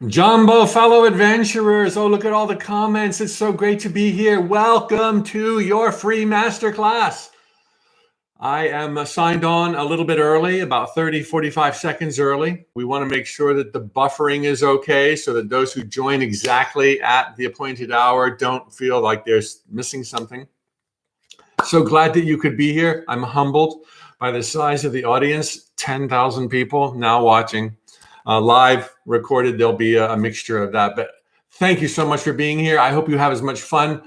Jumbo, fellow adventurers. Oh, look at all the comments. It's so great to be here. Welcome to your free masterclass. I am signed on a little bit early, about 30, 45 seconds early. We want to make sure that the buffering is okay so that those who join exactly at the appointed hour don't feel like they're missing something. So glad that you could be here. I'm humbled by the size of the audience, 10,000 people now watching. Live recorded, there'll be a mixture of that. But thank you so much for being here. I hope you have as much fun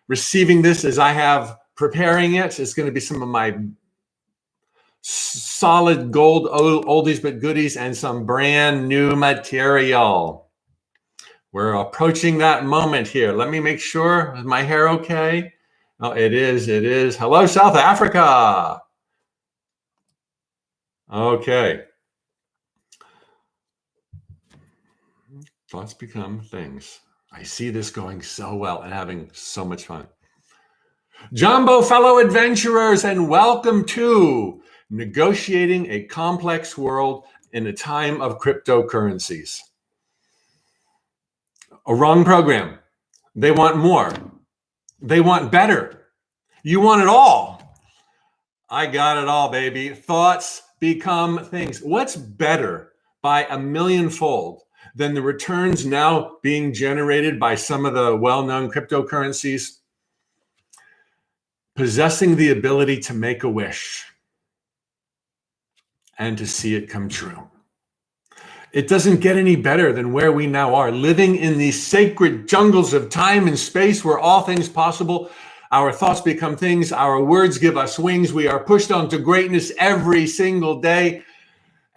receiving this as I have preparing it. It's going to be some of my solid gold oldies but goodies and some brand new material. We're approaching that moment here. Let me make sure. Is my hair okay? Oh, it is. It is. Hello, South Africa. Okay. Thoughts become things. I see this going so well and having so much fun. Jumbo, fellow adventurers, and welcome to Negotiating a Complex World in a Time of Cryptocurrencies. A wrong program. They want more. They want better. You want it all. I got it all, baby. Thoughts become things. What's better by a millionfold than the returns now being generated by some of the well-known cryptocurrencies? Possessing the ability to make a wish and to see it come true. It doesn't get any better than where we now are, living in these sacred jungles of time and space where all things possible. Our thoughts become things. Our words give us wings. We are pushed on to greatness every single day.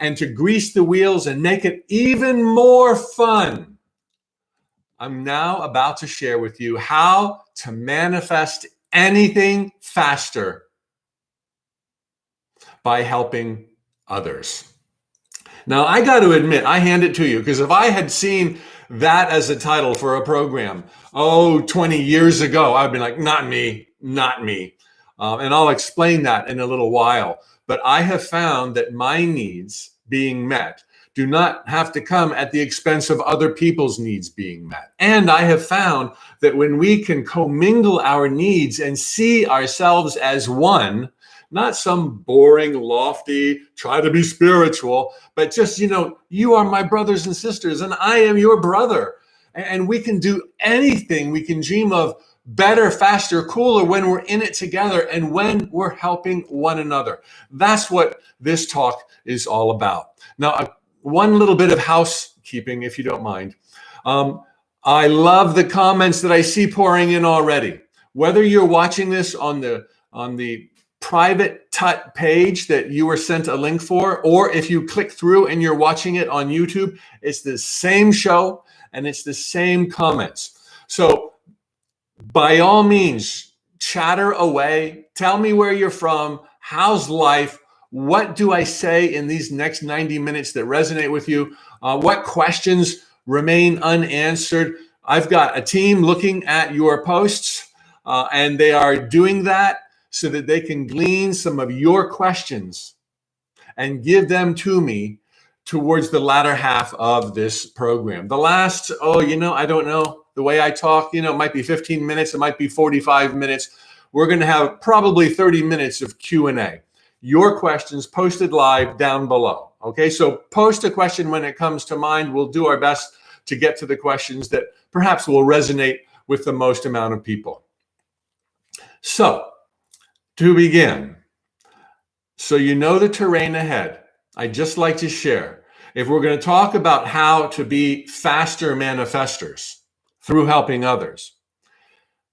And to grease the wheels and make it even more fun, I'm now about to share with you how to manifest anything faster by helping others. Now, I got to admit, I hand it to you, because if I had seen that as a title for a program, 20 years ago, I'd be like, not me, not me. And I'll explain that in a little while. But I have found that my needs being met do not have to come at the expense of other people's needs being met. And I have found that when we can commingle our needs and see ourselves as one, not some boring, lofty, try to be spiritual, but just, you are my brothers and sisters and I am your brother. And we can do anything we can dream of better, faster, cooler when we're in it together and when we're helping one another. That's what this talk is all about. Now, one little bit of housekeeping, if you don't mind. I love the comments that I see pouring in already. Whether you're watching this on the private Tut page that you were sent a link for, or if you click through and you're watching it on YouTube, it's the same show and it's the same comments. So by all means, chatter away. Tell me where you're from. How's life? What do I say in these next 90 minutes that resonate with you? What questions remain unanswered? I've got a team looking at your posts, and they are doing that so that they can glean some of your questions and give them to me towards the latter half of this program. The last, I don't know. The way I talk, it might be 15 minutes, it might be 45 minutes. We're going to have probably 30 minutes of Q&A. Your questions posted live down below. Okay, so post a question when it comes to mind. We'll do our best to get to the questions that perhaps will resonate with the most amount of people. So, to begin, so you know the terrain ahead, I'd just like to share, if we're going to talk about how to be faster manifestors through helping others,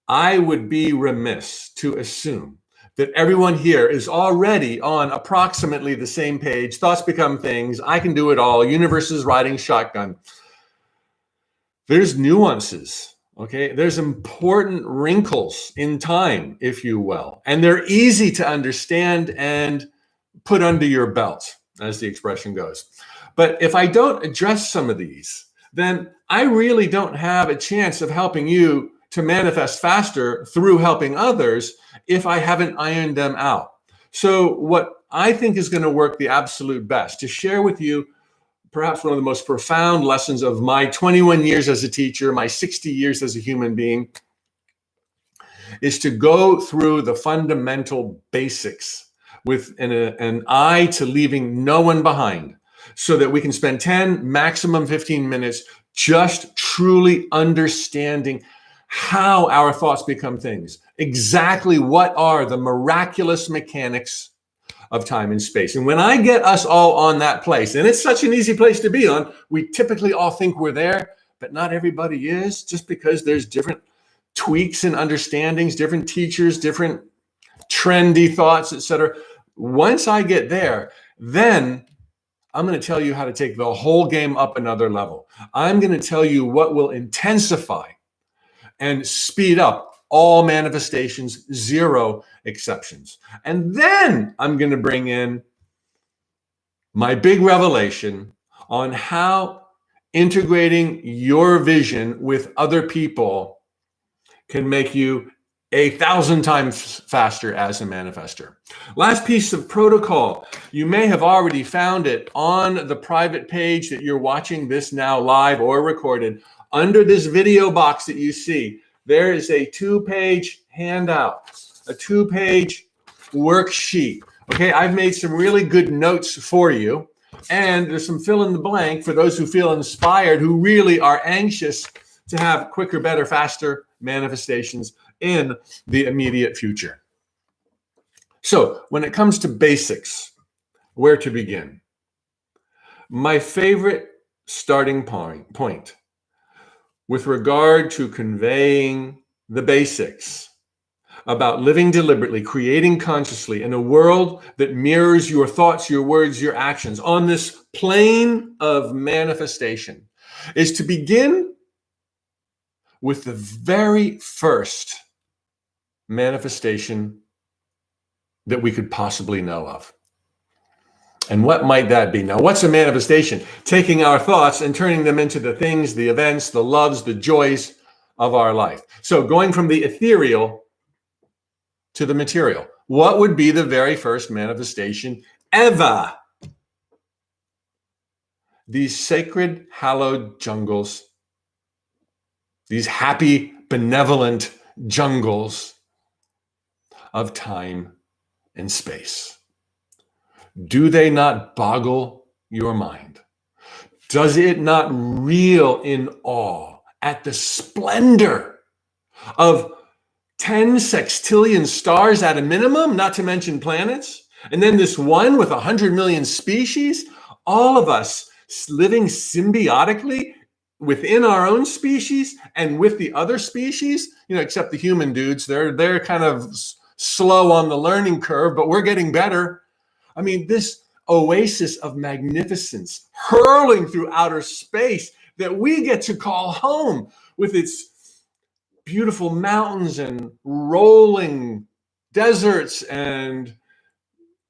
I would be remiss to assume that everyone here is already on approximately the same page. Thoughts become things. I can do it all. Universe is riding shotgun. There's nuances, okay? There's important wrinkles in time, if you will, and they're easy to understand and put under your belt, as the expression goes. But if I don't address some of these, then I really don't have a chance of helping you to manifest faster through helping others if I haven't ironed them out. So what I think is going to work the absolute best to share with you perhaps one of the most profound lessons of my 21 years as a teacher, my 60 years as a human being, is to go through the fundamental basics with an eye to leaving no one behind, so that we can spend 10, maximum 15 minutes just truly understanding how our thoughts become things. Exactly what are the miraculous mechanics of time and space. And when I get us all on that place, and it's such an easy place to be on, we typically all think we're there, but not everybody is, just because there's different tweaks and understandings, different teachers, different trendy thoughts, etc. Once I get there, then I'm going to tell you how to take the whole game up another level. I'm going to tell you what will intensify and speed up all manifestations, zero exceptions. And then I'm going to bring in my big revelation on how integrating your vision with other people can make you 1,000 times faster as a manifester. Last piece of protocol. You may have already found it on the private page that you're watching this now live or recorded. Under this video box that you see, there is a 2-page handout, a 2-page worksheet. Okay, I've made some really good notes for you. And there's some fill in the blank for those who feel inspired, who really are anxious to have quicker, better, faster manifestations in the immediate future. So when it comes to basics, where to begin? My favorite starting point with regard to conveying the basics about living deliberately, creating consciously in a world that mirrors your thoughts, your words, your actions on this plane of manifestation is to begin with the very first manifestation that we could possibly know of. And what might that be? Now, what's a manifestation? Taking our thoughts and turning them into the things, the events, the loves, the joys of our life. So going from the ethereal to the material. What would be the very first manifestation ever? These sacred, hallowed jungles, these happy, benevolent jungles of time and space. Do they not boggle your mind? Does it not reel in awe at the splendor of 10 sextillion stars at a minimum, not to mention planets, and then this one with 100 million species, all of us living symbiotically within our own species and with the other species, except the human dudes. They're kind of slow on the learning curve, but we're getting better. I mean, this oasis of magnificence hurling through outer space that we get to call home, with its beautiful mountains and rolling deserts and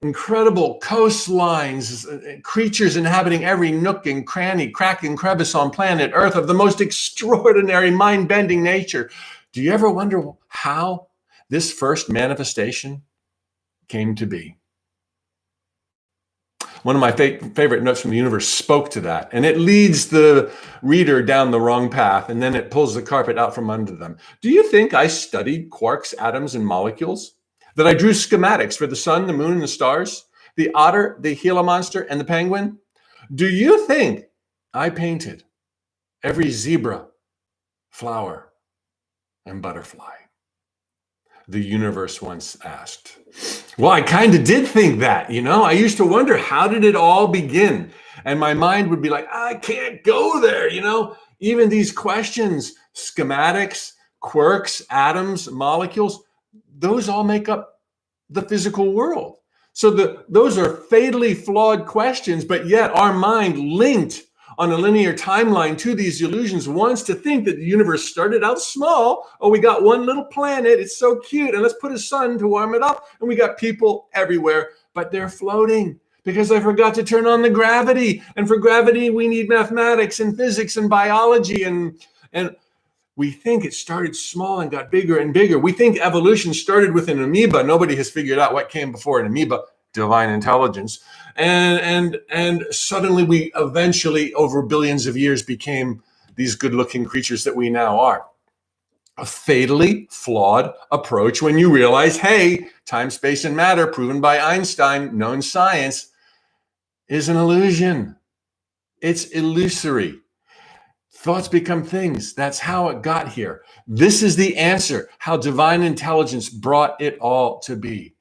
incredible coastlines, creatures inhabiting every nook and cranny, crack and crevice on planet Earth of the most extraordinary, mind-bending nature. Do you ever wonder how this first manifestation came to be? One of my favorite notes from the universe spoke to that, and it leads the reader down the wrong path, and then it pulls the carpet out from under them. Do you think I studied quarks, atoms, and molecules? That I drew schematics for the sun, the moon, and the stars, the otter, the Gila monster, and the penguin? Do you think I painted every zebra, flower, and butterfly? The universe once asked. Well, I kind of did think that, I used to wonder, how did it all begin? And my mind would be like, I can't go there, Even these questions, schematics, quirks, atoms, molecules, those all make up the physical world. So those are fatally flawed questions, but yet our mind, linked on a linear timeline to these illusions, wants to think that the universe started out small. Oh, we got one little planet, it's so cute, and let's put a sun to warm it up, and we got people everywhere, but they're floating because I forgot to turn on the gravity, and for gravity we need mathematics and physics and biology, and we think it started small and got bigger and bigger. We think evolution started with an amoeba. Nobody has figured out what came before an amoeba. divine intelligence. And suddenly we eventually, over billions of years, became these good-looking creatures that we now are. A fatally flawed approach when you realize, hey, time, space, and matter, proven by Einstein, known science, is an illusion. It's illusory. Thoughts become things. That's how it got here. This is the answer, how divine intelligence brought it all to be.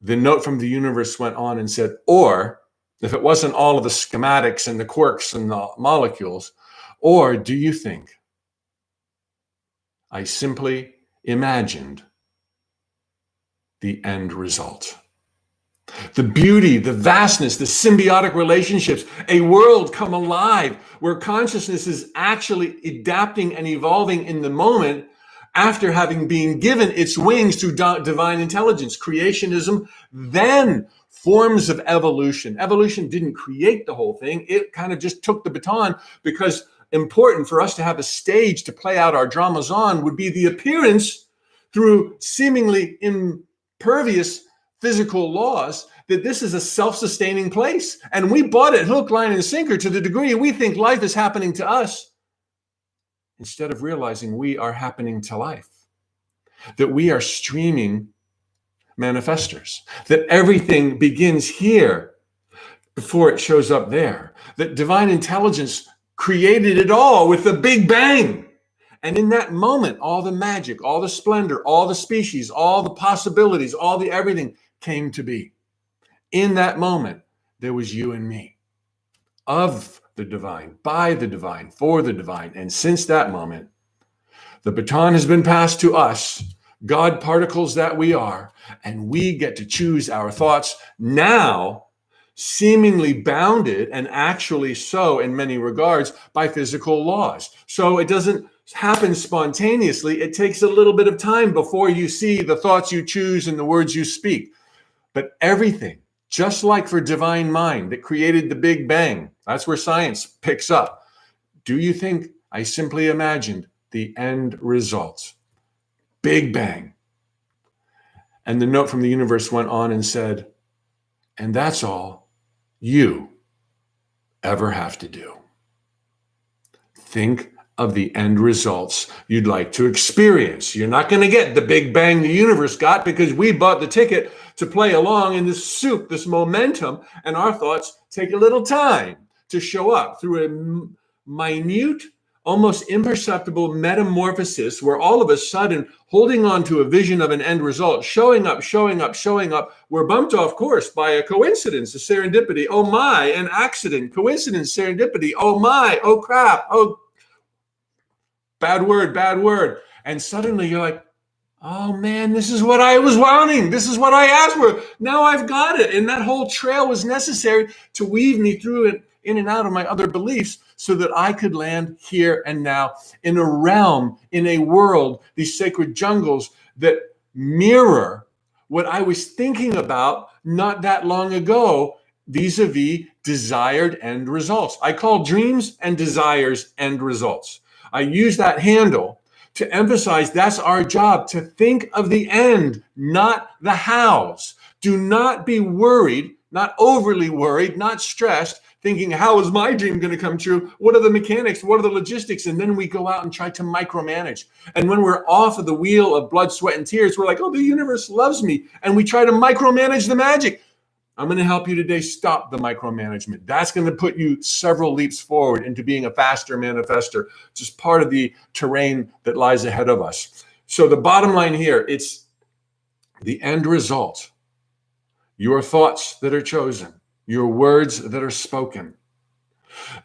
The note from the universe went on and said, or if it wasn't all of the schematics and the quarks and the molecules, or do you think I simply imagined the end result? The beauty, the vastness, the symbiotic relationships, a world come alive where consciousness is actually adapting and evolving in the moment after having been given its wings through divine intelligence, creationism, then forms of evolution. Evolution didn't create the whole thing. It kind of just took the baton, because important for us to have a stage to play out our dramas on would be the appearance through seemingly impervious physical laws that this is a self-sustaining place. And we bought it hook, line, and sinker to the degree we think life is happening to us, instead of realizing we are happening to life, that we are streaming manifestors, that everything begins here before it shows up there, that divine intelligence created it all with the Big Bang. And in that moment, all the magic, all the splendor, all the species, all the possibilities, all the everything came to be. In that moment, there was you and me, of the divine, by the divine, for the divine. And since that moment, the baton has been passed to us, God particles that we are, and we get to choose our thoughts now, seemingly bounded, and actually so in many regards, by physical laws. So it doesn't happen spontaneously. It takes a little bit of time before you see the thoughts you choose and the words you speak. But everything, just like for divine mind that created the Big Bang, that's where science picks up. Do you think I simply imagined the end result? Big Bang. And the note from the universe went on and said, and that's all you ever have to do. Think of the end results you'd like to experience. You're not going to get the Big Bang the universe got, because we bought the ticket to play along in this soup, this momentum, and our thoughts take a little time to show up through a minute, almost imperceptible metamorphosis where all of a sudden, holding on to a vision of an end result, showing up, we're bumped off course by a coincidence, a serendipity, oh my, an accident, coincidence, serendipity, oh my, oh crap, oh, bad word. And suddenly you're like, oh man, this is what I was wanting. This is what I asked for. Now I've got it. And that whole trail was necessary to weave me through it, in and out of my other beliefs, so that I could land here and now in a realm, in a world, these sacred jungles that mirror what I was thinking about not that long ago, vis-a-vis desired end results. I call dreams and desires end results. I use that handle to emphasize that's our job, to think of the end, not the hows. Do not be worried, not overly worried, not stressed, thinking, how is my dream going to come true? What are the mechanics? What are the logistics? And then we go out and try to micromanage. And when we're off of the wheel of blood, sweat, and tears, we're like, oh, the universe loves me. And we try to micromanage the magic. I'm going to help you today stop the micromanagement. That's going to put you several leaps forward into being a faster manifester, just part of the terrain that lies ahead of us. So the bottom line here, it's the end result. Your thoughts that are chosen, your words that are spoken,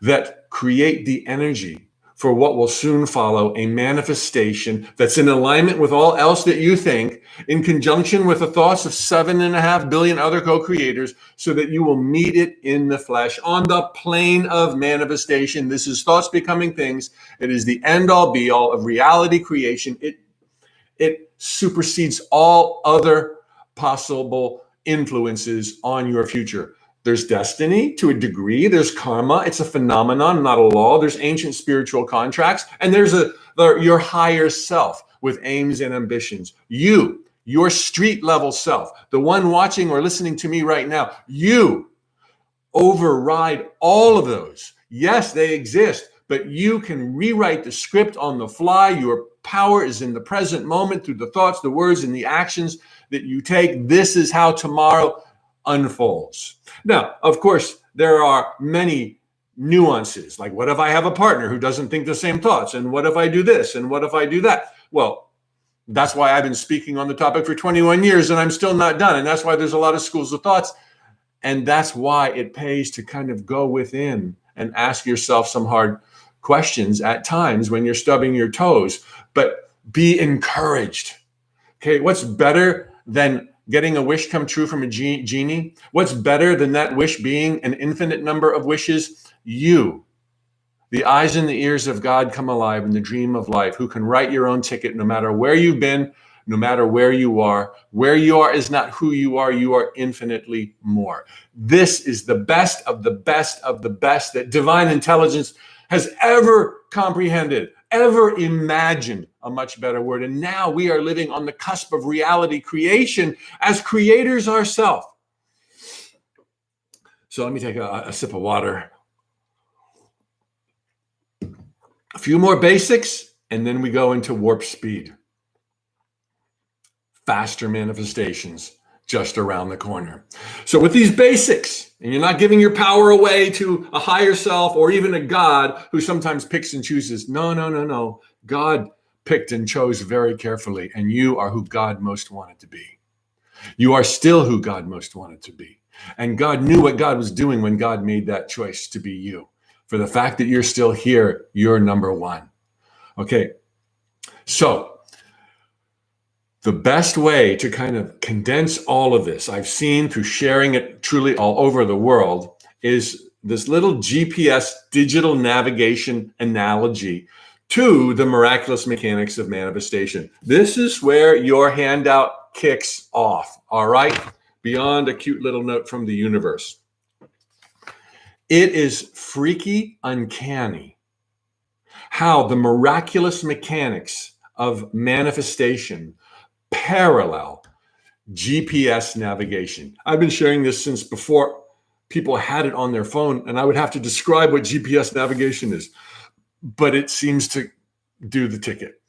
that create the energy for what will soon follow, a manifestation that's in alignment with all else that you think, in conjunction with the thoughts of 7.5 billion other co-creators, so that you will meet it in the flesh on the plane of manifestation. This is thoughts becoming things. It is the end all be all of reality creation. It supersedes all other possible influences on your future. There's destiny to a degree. There's karma. It's a phenomenon, not a law. There's ancient spiritual contracts. And there's your higher self with aims and ambitions. You your street level self, the one watching or listening to me right now, you override all of those. Yes, they exist, but you can rewrite the script on the fly. Your power is in the present moment through the thoughts, the words, and the actions that you take. This is how tomorrow unfolds. Now, of course, there are many nuances. Like, what if I have a partner who doesn't think the same thoughts? And what if I do this? And what if I do that? Well, that's why I've been speaking on the topic for 21 years and I'm still not done. And that's why there's a lot of schools of thoughts. And that's why it pays to kind of go within and ask yourself some hard questions at times when you're stubbing your toes. But be encouraged. Okay, what's better than getting a wish come true from a genie? What's better than that wish being an infinite number of wishes? You, the eyes and the ears of God, come alive in the dream of life, who can write your own ticket no matter where you've been, no matter where you are. Where you are is not who you are infinitely more. This is the best of the best of the best that divine intelligence has ever comprehended, ever imagined, a much better word. And now we are living on the cusp of reality creation as creators ourselves. So let me take a sip of water. A few more basics, and then we go into warp speed. Faster manifestations just around the corner. So with these basics, and you're not giving your power away to a higher self or even a God who sometimes picks and chooses. No. God picked and chose very carefully, and you are who God most wanted to be. You are still who God most wanted to be. And God knew what God was doing when God made that choice to be you. For the fact that you're still here, you're number one. Okay, so the best way to kind of condense all of this, I've seen through sharing it truly all over the world, is this little GPS digital navigation analogy to the miraculous mechanics of manifestation. This is where your handout kicks off, all right? Beyond a cute little note from the universe. It is freaky uncanny how the miraculous mechanics of manifestation parallel GPS navigation. I've been sharing this since before people had it on their phone, and I would have to describe what GPS navigation is, but it seems to do the ticket.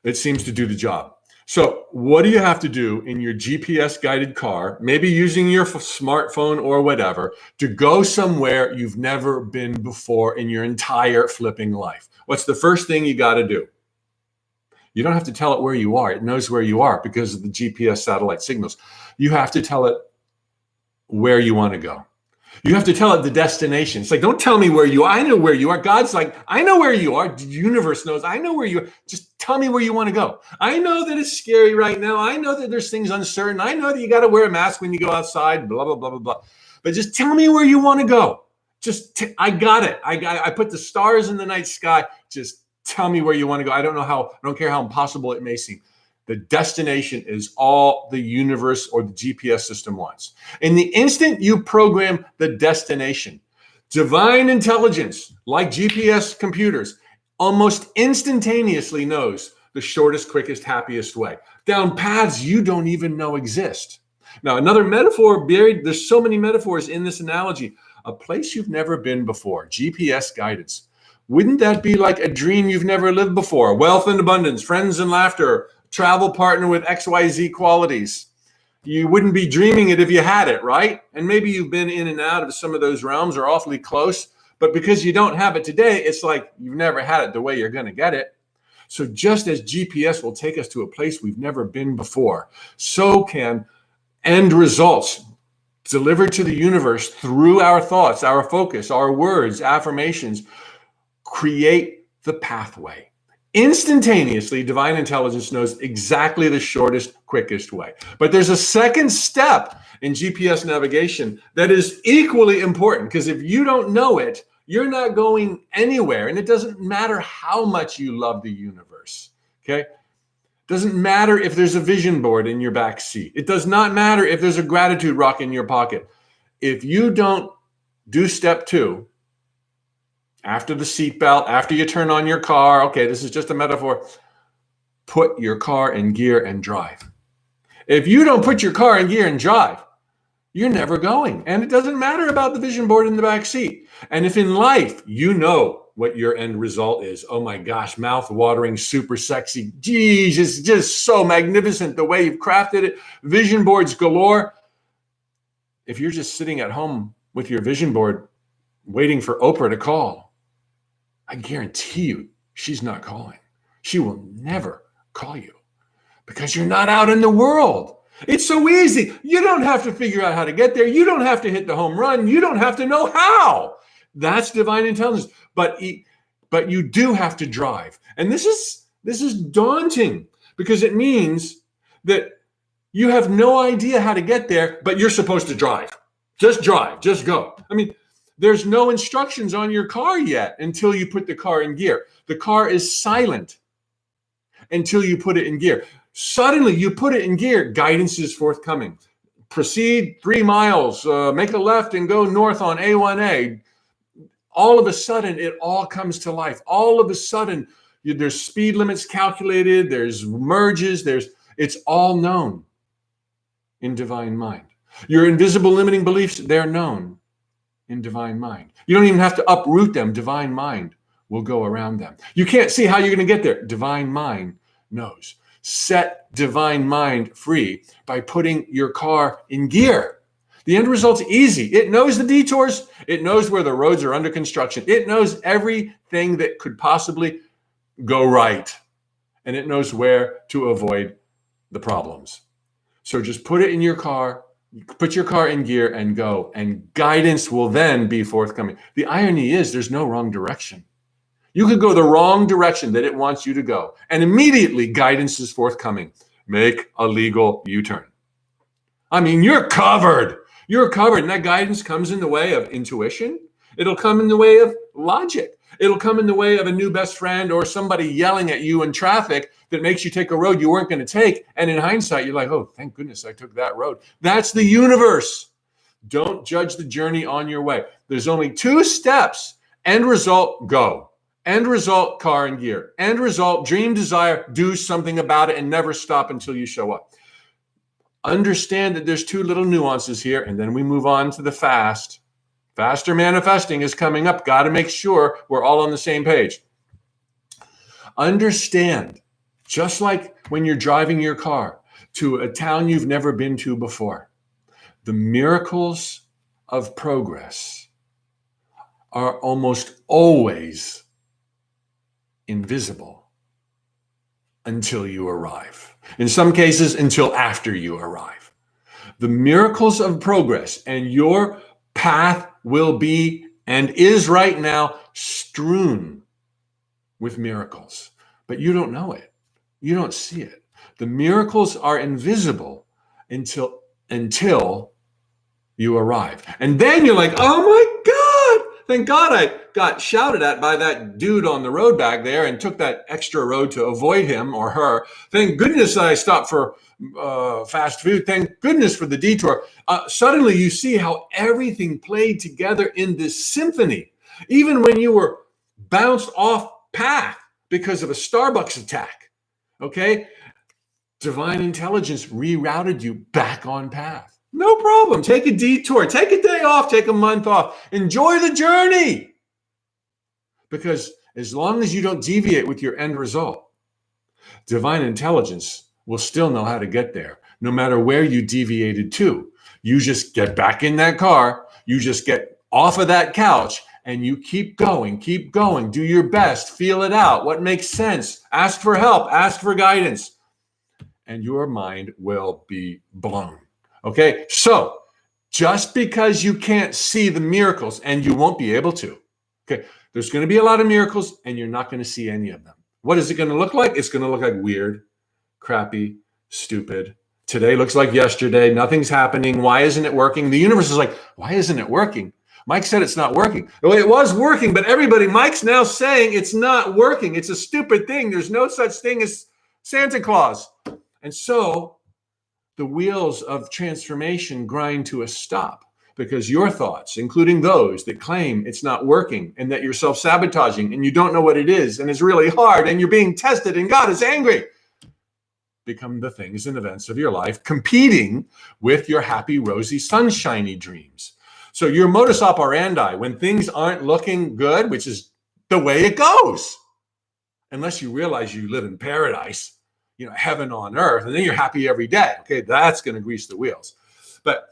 It seems to do the job. So what do you have to do in your GPS guided car, maybe using your smartphone or whatever, to go somewhere you've never been before in your entire flipping life? What's the first thing you got to do? You don't have to tell it where you are. It knows where you are because of the GPS satellite signals. You have to tell it where you want to go. You have to tell it the destination. It's like, don't tell me where you are. I know where you are. God's like, I know where you are. The universe knows. I know where you are. Just tell me where you want to go. I know that it's scary right now. I know that there's things uncertain. I know that you got to wear a mask when you go outside, blah, blah, blah, blah, blah. But just tell me where you want to go. I got it. I put the stars in the night sky. Just tell me where you want to go. I don't care how impossible it may seem. The destination is all the universe or the GPS system wants. In the instant you program the destination, divine intelligence, like GPS computers, almost instantaneously knows the shortest, quickest, happiest way down paths you don't even know exist. Now, another metaphor buried, there's so many metaphors in this analogy. A place you've never been before, GPS guidance. Wouldn't that be like a dream you've never lived before? Wealth and abundance, friends and laughter, travel partner with XYZ qualities. You wouldn't be dreaming it if you had it, right? And maybe you've been in and out of some of those realms or awfully close, but because you don't have it today, it's like you've never had it the way you're going to get it. So just as GPS will take us to a place we've never been before, so can end results delivered to the universe through our thoughts, our focus, our words, affirmations, create the pathway. Instantaneously, divine intelligence knows exactly the shortest, quickest way. But there's a second step in GPS navigation that is equally important, because if you don't know it, you're not going anywhere. And it doesn't matter how much you love the universe, okay? It doesn't matter if there's a vision board in your back seat. It does not matter if there's a gratitude rock in your pocket. If you don't do step 2, after the seatbelt, after you turn on your car, okay, this is just a metaphor, put your car in gear and drive. If you don't put your car in gear and drive, you're never going. And it doesn't matter about the vision board in the back seat. And if in life, you know what your end result is, oh my gosh, mouth watering, super sexy. Geez, it's just so magnificent the way you've crafted it. Vision boards galore. If you're just sitting at home with your vision board waiting for Oprah to call, I guarantee you she's not calling. She will never call you because you're not out in the world. It's so easy. You don't have to figure out how to get there. You don't have to hit the home run. You don't have to know how. That's divine intelligence. But you do have to drive. And this is daunting because it means that you have no idea how to get there, but you're supposed to drive. Just drive, just go. I mean, there's no instructions on your car yet until you put the car in gear. The car is silent until you put it in gear. Suddenly you put it in gear, guidance is forthcoming. Proceed 3 miles, make a left and go north on A1A. All of a sudden, it all comes to life. All of a sudden, there's speed limits calculated, there's merges, it's all known in divine mind. Your invisible limiting beliefs, they're known in divine mind. You don't even have to uproot them. Divine mind will go around them. You can't see how you're going to get there. Divine mind knows. Set divine mind free by putting your car in gear. The end result's easy. It knows the detours. It knows where the roads are under construction. It knows everything that could possibly go right. And it knows where to avoid the problems. So just put it in your car, put your car in gear and go. And guidance will then be forthcoming. The irony is there's no wrong direction. You could go the wrong direction that it wants you to go. And immediately guidance is forthcoming. Make a legal U-turn. I mean, you're covered. You're covered. And that guidance comes in the way of intuition. It'll come in the way of logic. It'll come in the way of a new best friend or somebody yelling at you in traffic that makes you take a road you weren't going to take. And in hindsight, you're like, oh, thank goodness I took that road. That's the universe. Don't judge the journey on your way. There's only 2 steps. End result, go. End result, car in gear. End result, dream, desire, do something about it and never stop until you show up. Understand that there's 2 little nuances here, and then we move on to the fast. Faster manifesting is coming up. Got to make sure we're all on the same page. Understand, just like when you're driving your car to a town you've never been to before, the miracles of progress are almost always invisible until you arrive. In some cases, until after you arrive. The miracles of progress and your path will be and is right now strewn with miracles, but you don't know it. You don't see it. The miracles are invisible until you arrive. And then you're like, oh my God, thank God I got shouted at by that dude on the road back there and took that extra road to avoid him or her. Thank goodness I stopped for fast food. Thank goodness for the detour. Suddenly you see how everything played together in this symphony. Even when you were bounced off path because of a Starbucks attack, okay? Divine intelligence rerouted you back on path. No problem. Take a detour. Take a day off. Take a month off. Enjoy the journey. Because as long as you don't deviate with your end result, divine intelligence will still know how to get there, no matter where you deviated to. You just get back in that car. You just get off of that couch and you keep going, do your best, feel it out. What makes sense? Ask for help, ask for guidance, and your mind will be blown. Okay, so just because you can't see the miracles, and you won't be able to, okay, there's going to be a lot of miracles, and you're not going to see any of them. What is it going to look like? It's going to look like weird, crappy, stupid. Today looks like yesterday. Nothing's happening. Why isn't it working? The universe is like, why isn't it working? Mike said it's not working. Well, it was working, but Mike's now saying it's not working. It's a stupid thing. There's no such thing as Santa Claus. And so the wheels of transformation grind to a stop because your thoughts, including those that claim it's not working and that you're self-sabotaging and you don't know what it is and it's really hard and you're being tested and God is angry. become the things and events of your life competing with your happy, rosy, sunshiny dreams. So your modus operandi, when things aren't looking good, which is the way it goes, unless you realize you live in paradise, heaven on earth, and then you're happy every day. Okay, that's going to grease the wheels. But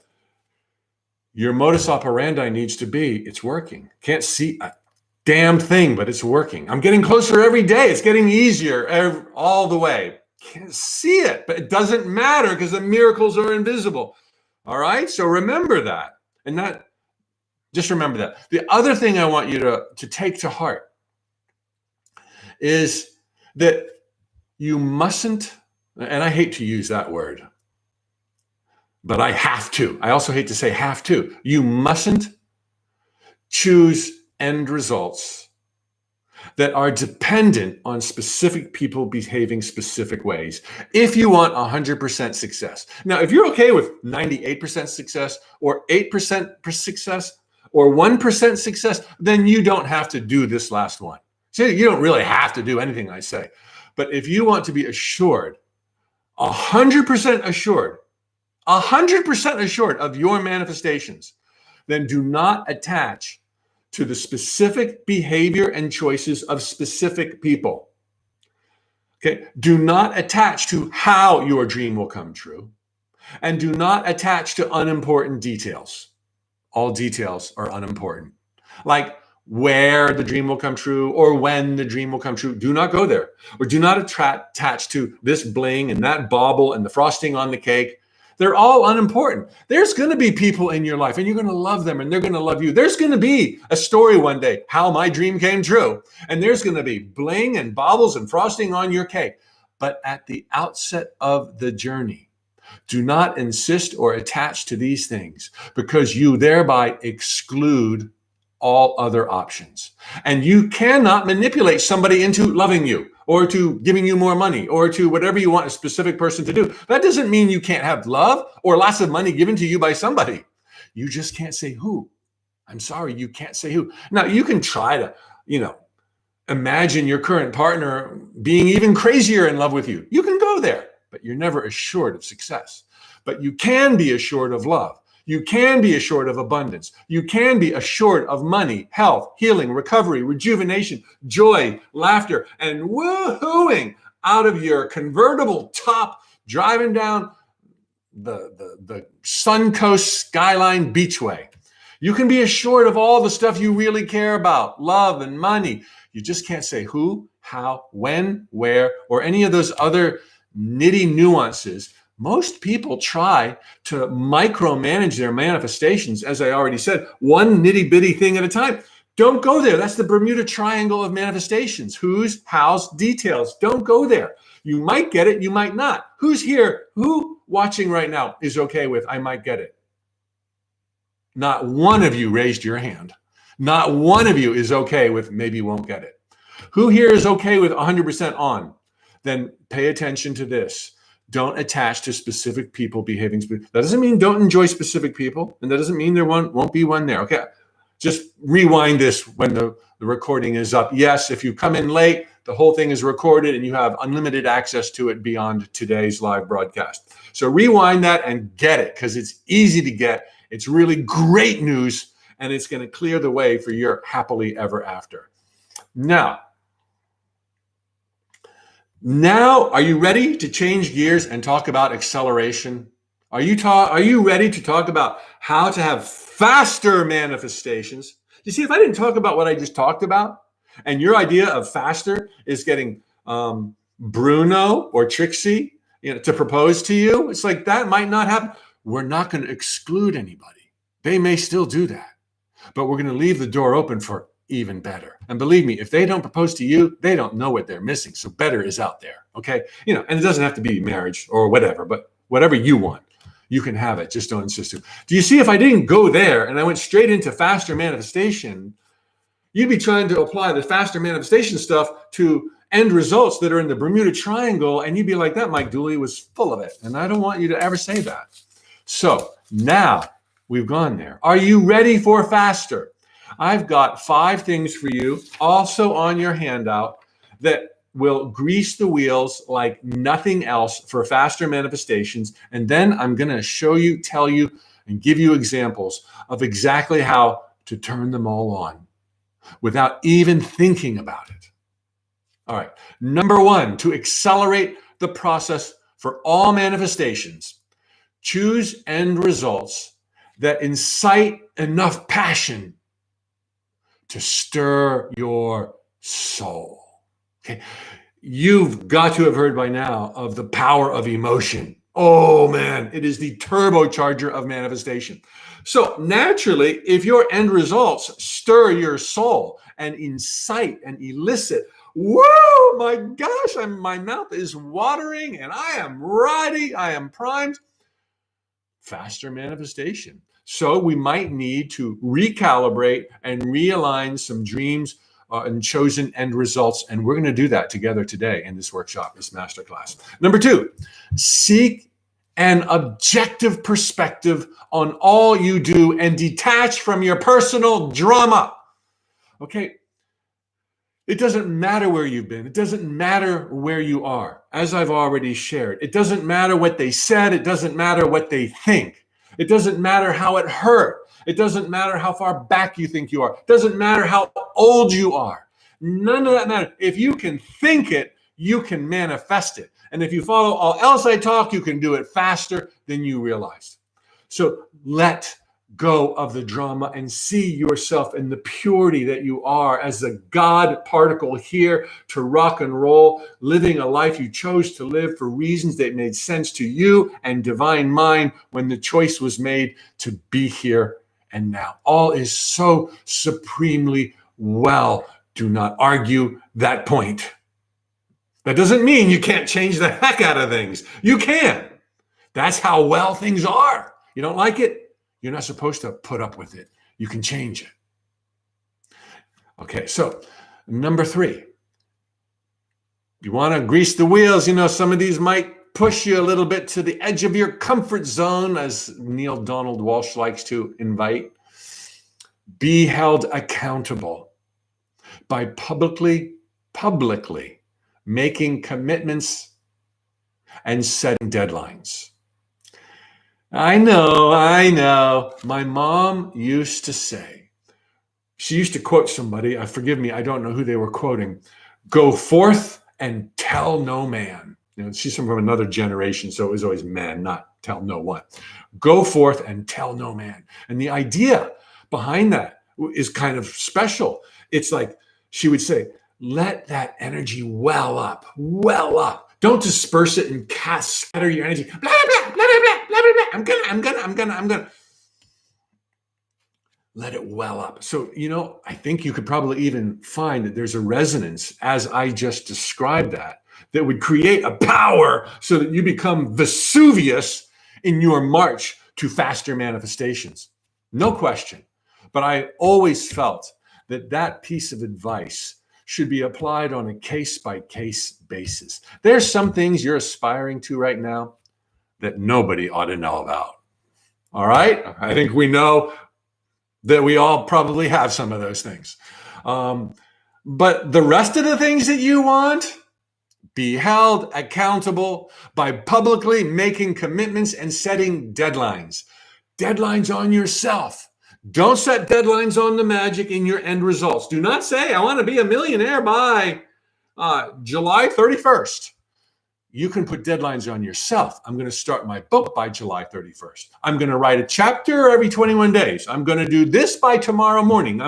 your modus operandi needs to be, it's working. Can't see a damn thing, but it's working. I'm getting closer every day. It's getting easier all the way. Can't see it, but it doesn't matter because the miracles are invisible. All right, so remember that. And just remember that. The other thing I want you to take to heart is that you mustn't, and I hate to use that word, but I have to. I also hate to say have to. You mustn't choose end results that are dependent on specific people behaving specific ways if you want 100% success. Now, if you're okay with 98% success or 8% success or 1% success, then you don't have to do this last one. So you don't really have to do anything I say. But if you want to be assured, 100% assured, 100% assured of your manifestations, then do not attach to the specific behavior and choices of specific people. Okay? Do not attach to how your dream will come true, and do not attach to unimportant details. All details are unimportant. Like where the dream will come true or when the dream will come true. Do not go there. Or do not attach to this bling and that bauble and the frosting on the cake. They're all unimportant. There's going to be people in your life and you're going to love them and they're going to love you. There's going to be a story one day, how my dream came true. And there's going to be bling and baubles and frosting on your cake. But at the outset of the journey, do not insist or attach to these things because you thereby exclude all other options. And you cannot manipulate somebody into loving you or to giving you more money or to whatever you want a specific person to do. That doesn't mean you can't have love or lots of money given to you by somebody. You just can't say who. I'm sorry, you can't say who. Now, you can try to, imagine your current partner being even crazier in love with you. You can go there, but you're never assured of success. But you can be assured of love. You can be assured of abundance. You can be assured of money, health, healing, recovery, rejuvenation, joy, laughter, and woohooing out of your convertible top driving down the Suncoast Skyline Beachway. You can be assured of all the stuff you really care about, love and money. You just can't say who, how, when, where, or any of those other nitty nuances. Most people try to micromanage their manifestations, as I already said, one nitty bitty thing at a time. Don't go there. That's the Bermuda Triangle of manifestations. Who's, how's, details. Don't go there. You might get it, you might not. Who's here? Who watching right now is okay with I might get it? Not one of you raised your hand. Not one of you is okay with maybe won't get it. Who here is okay with 100% on? Then pay attention to this. Don't attach to specific people behaving. That doesn't mean don't enjoy specific people. And that doesn't mean there won't be one there. Okay. Just rewind this when the recording is up. Yes, if you come in late, the whole thing is recorded and you have unlimited access to it beyond today's live broadcast. So rewind that and get it because it's easy to get. It's really great news and it's going to clear the way for your happily ever after. Now, are you ready to change gears and talk about acceleration? Are you ready to talk about how to have faster manifestations? You see, if I didn't talk about what I just talked about, and your idea of faster is getting Bruno or Trixie, to propose to you, it's like that might not happen. We're not going to exclude anybody. They may still do that, but we're going to leave the door open for even better. And believe me, if they don't propose to you, they don't know what they're missing. So better is out there. Okay. And it doesn't have to be marriage or whatever, but whatever you want, you can have it. Just don't insist to. Do you see, if I didn't go there and I went straight into faster manifestation, you'd be trying to apply the faster manifestation stuff to end results that are in the Bermuda Triangle. And you'd be like, that Mike Dooley was full of it. And I don't want you to ever say that. So now we've gone there. Are you ready for faster? I've got 5 things for you also on your handout that will grease the wheels like nothing else for faster manifestations. And then I'm going to show you, tell you, and give you examples of exactly how to turn them all on without even thinking about it. All right. Number one, to accelerate the process for all manifestations, choose end results that incite enough passion to stir your soul. Okay. You've got to have heard by now of the power of emotion. Oh man, it is the turbocharger of manifestation. So naturally, if your end results stir your soul and incite and elicit, whoa, my gosh, my mouth is watering and I am ready, I am primed, faster manifestation. So we might need to recalibrate and realign some dreams and chosen end results. And we're going to do that together today in this workshop, this masterclass. Number two, seek an objective perspective on all you do and detach from your personal drama. Okay. It doesn't matter where you've been. It doesn't matter where you are. As I've already shared, it doesn't matter what they said. It doesn't matter what they think. It doesn't matter how it hurt. It doesn't matter how far back you think you are. It doesn't matter how old you are. None of that matters. If you can think it, you can manifest it. And if you follow all else I talk, you can do it faster than you realized. So let go of the drama and see yourself in the purity that you are as a God particle here to rock and roll, living a life you chose to live for reasons that made sense to you and divine mind when the choice was made to be here and now. All is so supremely well. Do not argue that point. That doesn't mean you can't change the heck out of things. You can. That's how well things are. You don't like it? You're not supposed to put up with it. You can change it. Okay, so number three, you want to grease the wheels. You know, some of these might push you a little bit to the edge of your comfort zone, as Neil Donald Walsh likes to invite. Be held accountable by publicly making commitments and setting deadlines. I know. My mom used to say, she used to quote somebody, forgive me, I don't know who they were quoting, go forth and tell no man. You know, she's from another generation, so it was always man, not tell no one. Go forth and tell no man. And the idea behind that is kind of special. It's like she would say, let that energy well up. Don't disperse it and scatter your energy. Blah, blah, blah, blah, blah, blah, blah, blah. I'm gonna. Let it well up. So, you know, I think you could probably even find that there's a resonance, as I just described that would create a power so that you become Vesuvius in your march to faster manifestations. No question. But I always felt that piece of advice should be applied on a case-by-case basis. There's some things you're aspiring to right now that nobody ought to know about. All right? I think we know that we all probably have some of those things. But the rest of the things that you want, be held accountable by publicly making commitments and setting deadlines. Deadlines on yourself. Don't set deadlines on the magic in your end results. Do not say, I want to be a millionaire by July 31st. You can put deadlines on yourself. I'm going to start my book by July 31st. I'm going to write a chapter every 21 days. I'm going to do this by tomorrow morning.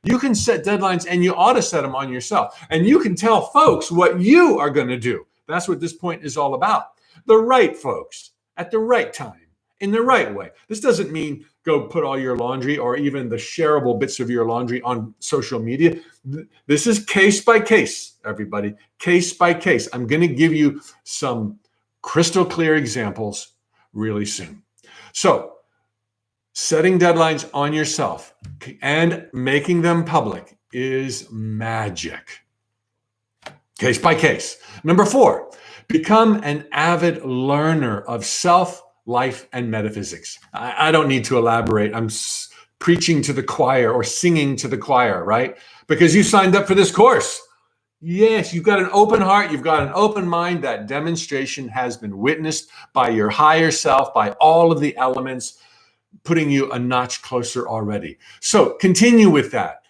You can set deadlines and you ought to set them on yourself. And you can tell folks what you are going to do. That's what this point is all about. The right folks at the right time, in the right way. This doesn't mean go put all your laundry or even the shareable bits of your laundry on social media. This is case by case, everybody. Case by case. I'm going to give you some crystal clear examples really soon. So, setting deadlines on yourself and making them public is magic. Case by case. Number 4, become an avid learner of self, life, and metaphysics. I don't need to elaborate. I'm preaching to the choir or singing to the choir, right? Because you signed up for this course. Yes, you've got an open heart, you've got an open mind. That demonstration has been witnessed by your higher self, by all of the elements, putting you a notch closer already. So continue with that.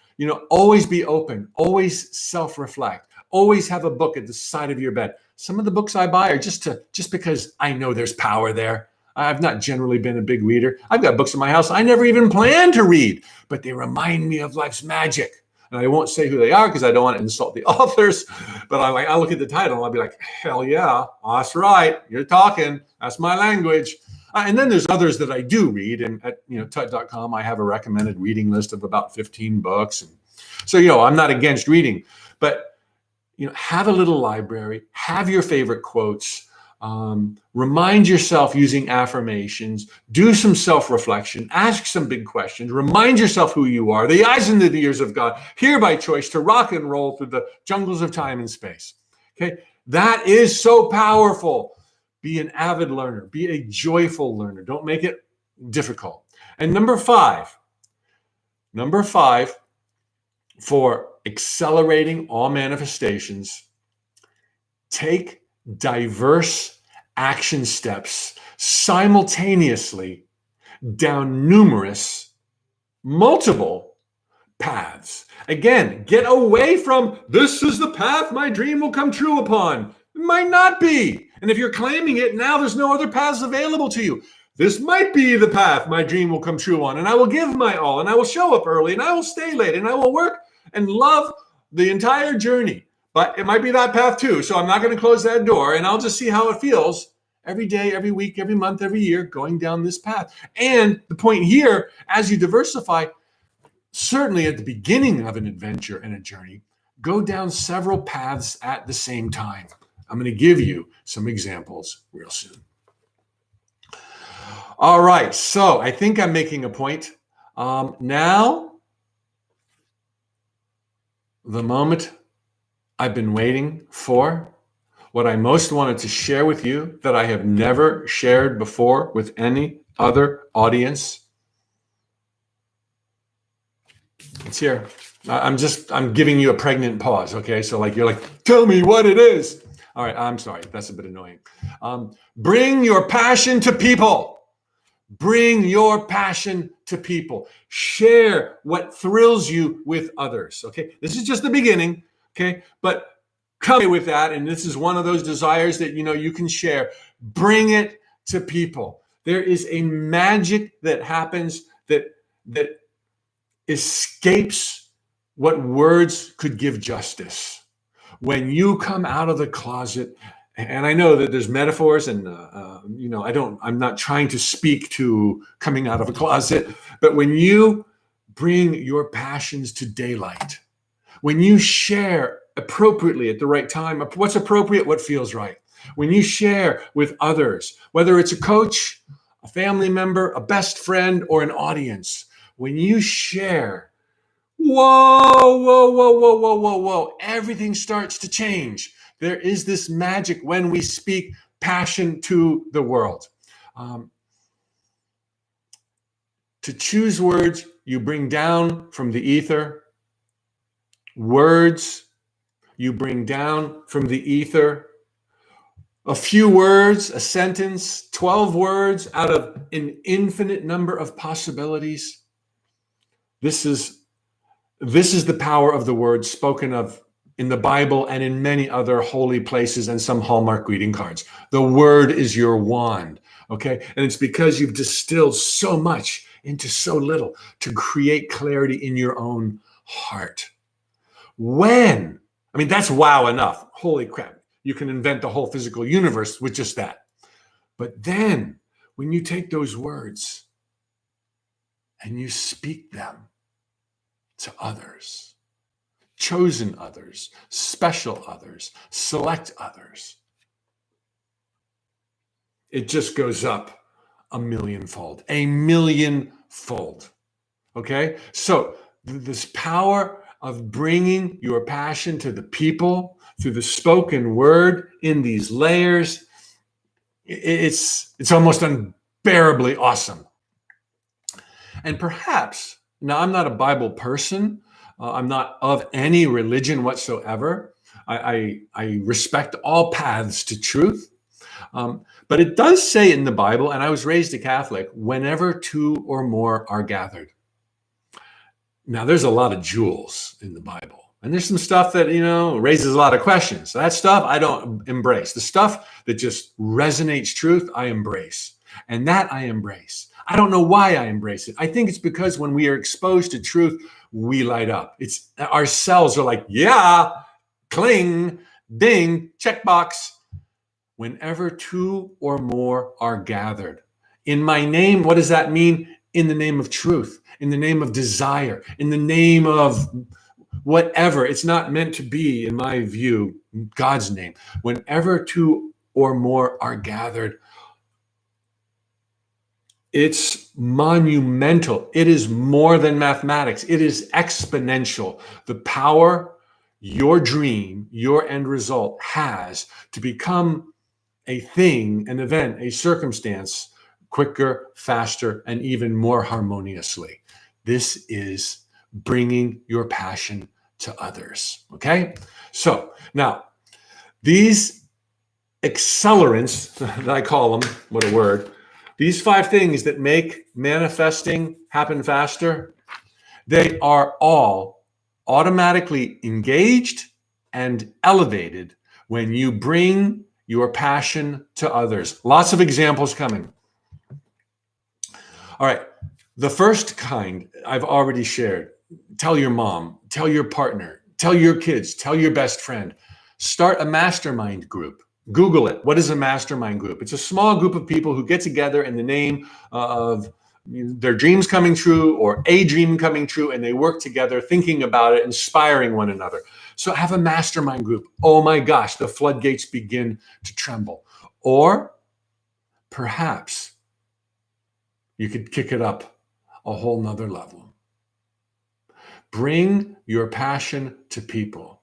Always be open, always self-reflect, always have a book at the side of your bed. Some of the books I buy are just because I know there's power there. I've not generally been a big reader. I've got books in my house I never even planned to read, but they remind me of life's magic. And I won't say who they are because I don't want to insult the authors, but I look at the title and I'll be like, hell yeah, that's right. You're talking. That's my language. And then there's others that I do read. And at tut.com, I have a recommended reading list of about 15 books. And so, I'm not against reading, but, have a little library, have your favorite quotes, remind yourself using affirmations, do some self-reflection, ask some big questions, remind yourself who you are, the eyes and the ears of God, here by choice to rock and roll through the jungles of time and space. Okay, that is so powerful. Be an avid learner, be a joyful learner. Don't make it difficult. And number five, for accelerating all manifestations, take diverse action steps simultaneously down multiple paths. Again, get away from this is the path my dream will come true upon. It might not be. And if you're claiming it, now there's no other paths available to you. This might be the path my dream will come true on, and I will give my all, and I will show up early, and I will stay late, and I will work and love the entire journey. But it might be that path too. So I'm not going to close that door, and I'll just see how it feels every day, every week, every month, every year, going down this path. And the point here, as you diversify, certainly at the beginning of an adventure and a journey, go down several paths at the same time. I'm going to give you some examples real soon. All right, so I think I'm making a point. Now, the moment I've been waiting for, what I most wanted to share with you that I have never shared before with any other audience. It's here. I'm giving you a pregnant pause, okay? So you're like, tell me what it is. All right, I'm sorry. That's a bit annoying. Bring your passion to people. Bring your passion to people. Share what thrills you with others, okay? This is just the beginning, okay? But come away with that, and this is one of those desires that, you can share. Bring it to people. There is a magic that happens that escapes what words could give justice. When you come out of the closet, and I know that there's metaphors, and I'm not trying to speak to coming out of a closet, but when you bring your passions to daylight, when you share appropriately at the right time, what's appropriate, what feels right, when you share with others, whether it's a coach, a family member, a best friend, or an audience, when you share, whoa, everything starts to change. There is this magic when we speak passion to the world. To choose words you bring down from the ether, words you bring down from the ether, a few words, a sentence, 12 words out of an infinite number of possibilities. This is the power of the word spoken of in the Bible and in many other holy places and some Hallmark greeting cards. The word is your wand, okay? And it's because you've distilled so much into so little to create clarity in your own heart. That's wow enough. Holy crap. You can invent the whole physical universe with just that. But then when you take those words and you speak them to others, chosen others, special others, select others, it just goes up a millionfold. Okay? So this power of bringing your passion to the people through the spoken word in these layers, it's almost unbearably awesome. And perhaps, now I'm not a Bible person, I'm not of any religion whatsoever, I respect all paths to truth. But it does say in the Bible, and I was raised a Catholic, whenever two or more are gathered. Now, there's a lot of jewels in the Bible. And there's some stuff that, raises a lot of questions. That stuff I don't embrace. The stuff that just resonates truth, I embrace. And that I embrace. I don't know why I embrace it. I think it's because when we are exposed to truth, we light up. Our cells are like, yeah, cling, ding, checkbox. Whenever two or more are gathered. In my name, what does that mean? In the name of truth, in the name of desire, in the name of whatever. It's not meant to be, in my view, God's name. Whenever two or more are gathered, it's monumental. It is more than mathematics. It is exponential. The power your dream, your end result has to become a thing, an event, a circumstance, quicker, faster, and even more harmoniously. This is bringing your passion to others, okay? So now, these accelerants, that I call them, what a word, these 5 things that make manifesting happen faster, they are all automatically engaged and elevated when you bring your passion to others. Lots of examples coming. All right. The first kind I've already shared. Tell your mom, tell your partner, tell your kids, tell your best friend. Start a mastermind group. Google it. What is a mastermind group? It's a small group of people who get together in the name of their dreams coming true or a dream coming true, and they work together thinking about it, inspiring one another. So have a mastermind group. Oh my gosh, the floodgates begin to tremble. Or perhaps you could kick it up a whole nother level. Bring your passion to people.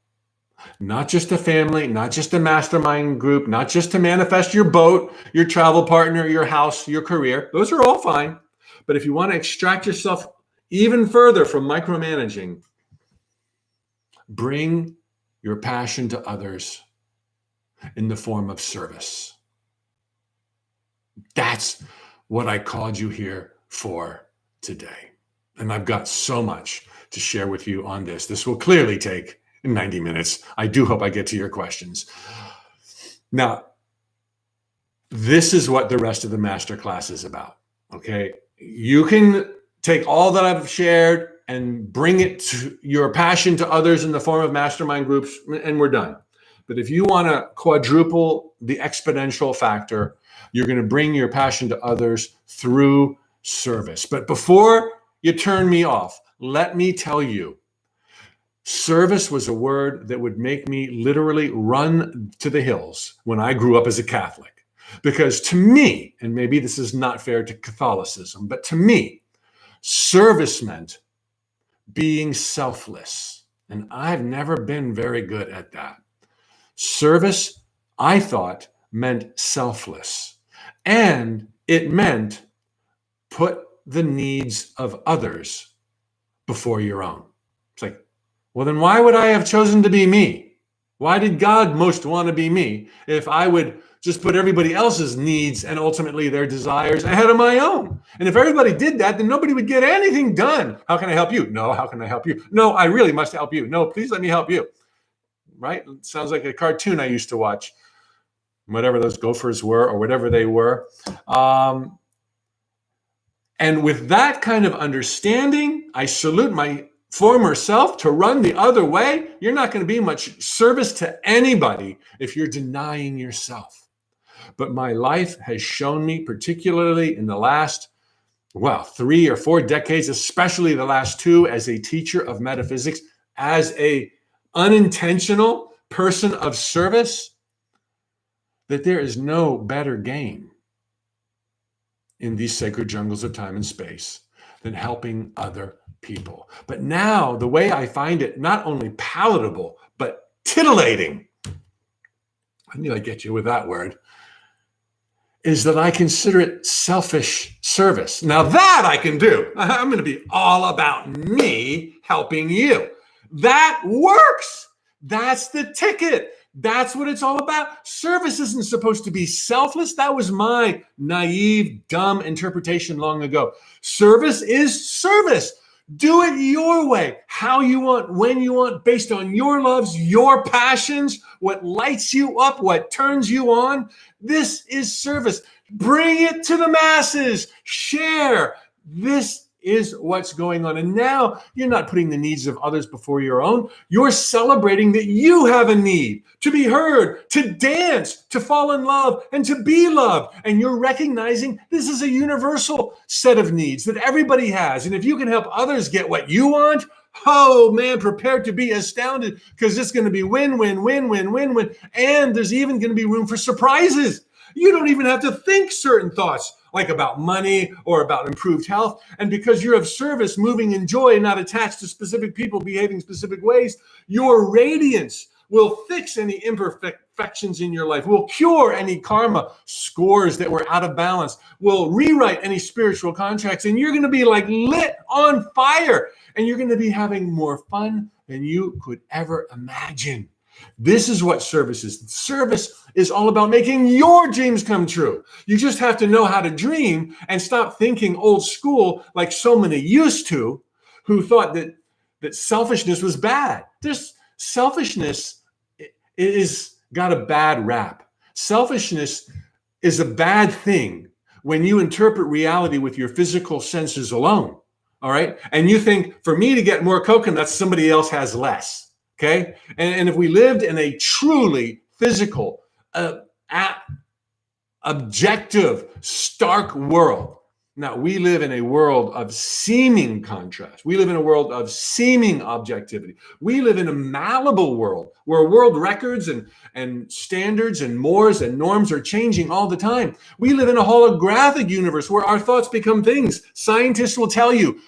Not just a family, not just a mastermind group, not just to manifest your boat, your travel partner, your house, your career. Those are all fine. But if you want to extract yourself even further from micromanaging, bring your passion to others in the form of service. That's what I called you here for today. And I've got so much to share with you on this. This will clearly take 90 minutes. I do hope I get to your questions. Now, this is what the rest of the masterclass is about, okay? You can take all that I've shared and bring it to your passion to others in the form of mastermind groups, and we're done. But if you want to quadruple the exponential factor, you're going to bring your passion to others through service. But before you turn me off, let me tell you, service was a word that would make me literally run to the hills when I grew up as a Catholic. Because to me, and maybe this is not fair to Catholicism, but to me, service meant being selfless. And I've never been very good at that. Service, I thought, meant selfless. And it meant put the needs of others before your own. It's like, well, then why would I have chosen to be me? Why did God most want to be me if I would just put everybody else's needs and ultimately their desires ahead of my own? And if everybody did that, then nobody would get anything done. How can I help you? No, how can I help you? No, I really must help you. No, please let me help you. Right? It sounds like a cartoon I used to watch, whatever those gophers were or whatever they were. And with that kind of understanding, I salute my former self to run the other way. You're not going to be much service to anybody if you're denying yourself. But my life has shown me, particularly in the last, 3 or 4 decades, especially the last 2 as a teacher of metaphysics, as a unintentional person of service, that there is no better game in these sacred jungles of time and space than helping other people. But now the way I find it not only palatable, but titillating, I knew I'd get you with that word, is that I consider it selfish service. Now that I can do. I'm going to be all about me helping you. That works. That's the ticket. That's what it's all about. Service isn't supposed to be selfless. That was my naive, dumb interpretation long ago. Service is service. Do it your way, how you want, when you want, based on your loves, your passions, what lights you up, what turns you on. This is service. Bring it to the masses. Share. This is what's going on. And now you're not putting the needs of others before your own. You're celebrating that you have a need to be heard, to dance, to fall in love, and to be loved. And you're recognizing this is a universal set of needs that everybody has. And if you can help others get what you want, oh man, prepare to be astounded, because it's going to be win, win, win, win, win, win. And there's even going to be room for surprises. You don't even have to think certain thoughts, like about money or about improved health. And because you're of service, moving in joy, and not attached to specific people behaving specific ways, your radiance will fix any imperfections in your life, will cure any karma scores that were out of balance, will rewrite any spiritual contracts. And you're going to be like lit on fire, and you're going to be having more fun than you could ever imagine. This is what service is. Service is all about making your dreams come true. You just have to know how to dream and stop thinking old school like so many used to, who thought that selfishness was bad. This selfishness is got a bad rap. Selfishness is a bad thing when you interpret reality with your physical senses alone. All right. And you think, for me to get more coconuts, somebody else has less. Okay. And if we lived in a truly physical, objective, stark world. Now, we live in a world of seeming contrast. We live in a world of seeming objectivity. We live in a malleable world where world records and standards and mores and norms are changing all the time. We live in a holographic universe where our thoughts become things. Scientists will tell you,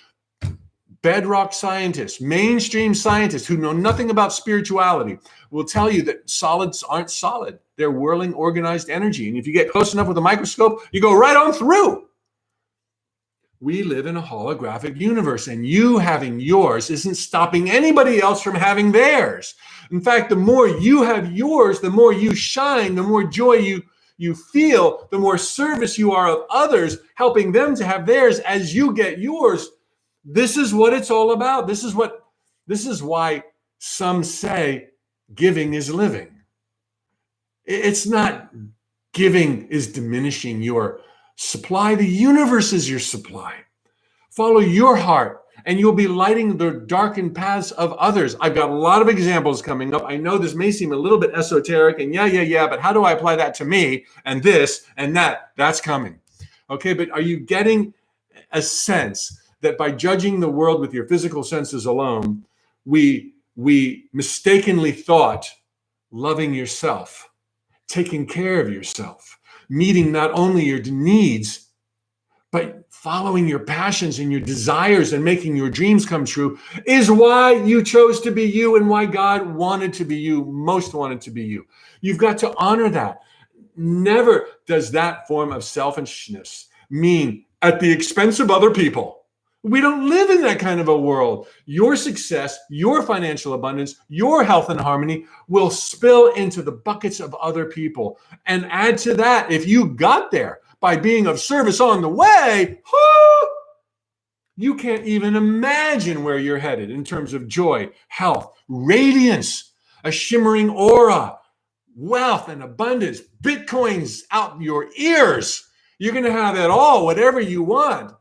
bedrock scientists, mainstream scientists who know nothing about spirituality will tell you that solids aren't solid. They're whirling organized energy. And if you get close enough with a microscope, you go right on through. We live in a holographic universe, and you having yours isn't stopping anybody else from having theirs. In fact, the more you have yours, the more you shine, the more joy you feel, the more service you are of others, helping them to have theirs as you get yours. This is what it's all about. This is why some say giving is living. It's not giving is diminishing your supply. The universe is your supply. Follow your heart, and you'll be lighting the darkened paths of others. I've got a lot of examples coming up. I know this may seem a little bit esoteric, and yeah, but how do I apply that to me and this and that? That's coming. Okay, but are you getting a sense that by judging the world with your physical senses alone, we mistakenly thought loving yourself, taking care of yourself, meeting not only your needs, but following your passions and your desires and making your dreams come true is why you chose to be you and why God wanted to be you, most wanted to be you. You've got to honor that. Never does that form of selfishness mean at the expense of other people. We don't live in that kind of a world. Your success, your financial abundance, your health and harmony will spill into the buckets of other people. And add to that, if you got there by being of service on the way, you can't even imagine where you're headed in terms of joy, health, radiance, a shimmering aura, wealth and abundance, Bitcoins out your ears. You're going to have it all, whatever you want.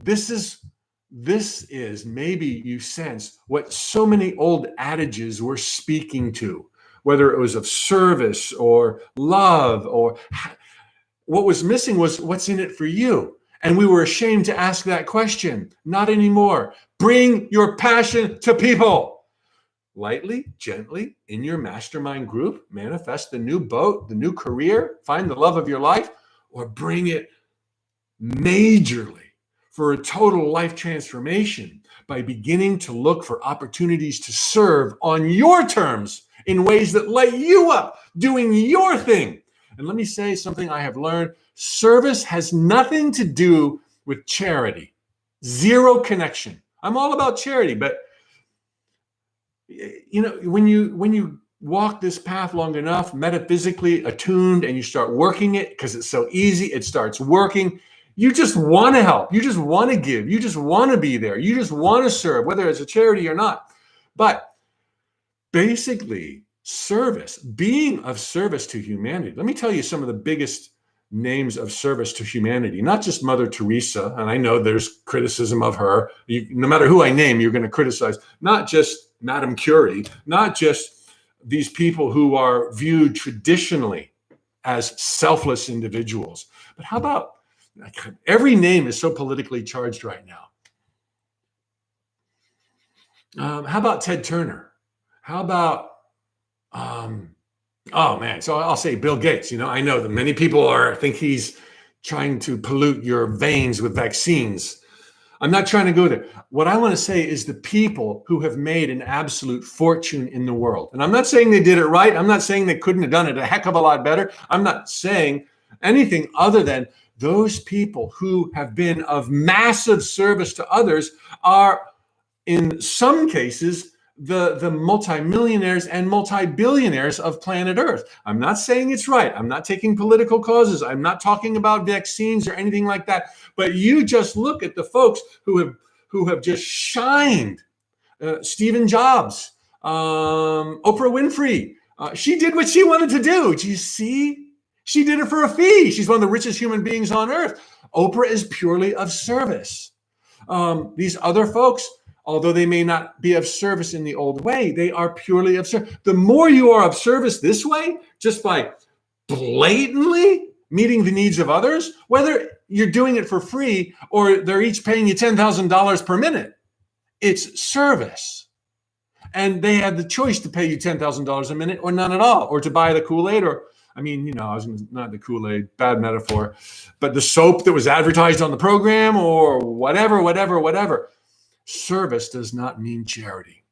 This is maybe you sense what so many old adages were speaking to, whether it was of service or love, or what was missing was what's in it for you. And we were ashamed to ask that question. Not anymore. Bring your passion to people. Lightly, gently, in your mastermind group, manifest the new boat, the new career, find the love of your life, or bring it majorly for a total life transformation by beginning to look for opportunities to serve on your terms in ways that light you up, doing your thing. And let me say something I have learned. Service has nothing to do with charity. Zero connection. I'm all about charity, but When you walk this path long enough, metaphysically attuned, and you start working it because it's so easy, it starts working. You just want to help. You just want to give. You just want to be there. You just want to serve, whether it's a charity or not. But basically, service, being of service to humanity. Let me tell you some of the biggest names of service to humanity, not just Mother Teresa. And I know there's criticism of her. No matter who I name, you're going to criticize, not just Madame Curie, not just these people who are viewed traditionally as selfless individuals. But how about, every name is so politically charged right now. How about Ted Turner? How about, oh man, so I'll say Bill Gates. I know that many people think he's trying to pollute your veins with vaccines. I'm not trying to go there. What I want to say is the people who have made an absolute fortune in the world. And I'm not saying they did it right. I'm not saying they couldn't have done it a heck of a lot better. I'm not saying anything other than those people who have been of massive service to others are, in some cases, the multimillionaires and multi-billionaires of planet Earth. I'm not saying it's right. I'm not taking political causes. I'm not talking about vaccines or anything like that. But you just look at the folks who have just shined. Stephen Jobs, Oprah Winfrey. She did what she wanted to do. Do you see? She did it for a fee. She's one of the richest human beings on earth. Oprah is purely of service. These other folks, although they may not be of service in the old way, they are purely of service. The more you are of service this way, just by blatantly meeting the needs of others, whether you're doing it for free or they're each paying you $10,000 per minute, it's service. And they had the choice to pay you $10,000 a minute or none at all, or to buy the Kool-Aid, or, not the Kool-Aid, bad metaphor, but the soap that was advertised on the program, or whatever. Service does not mean charity.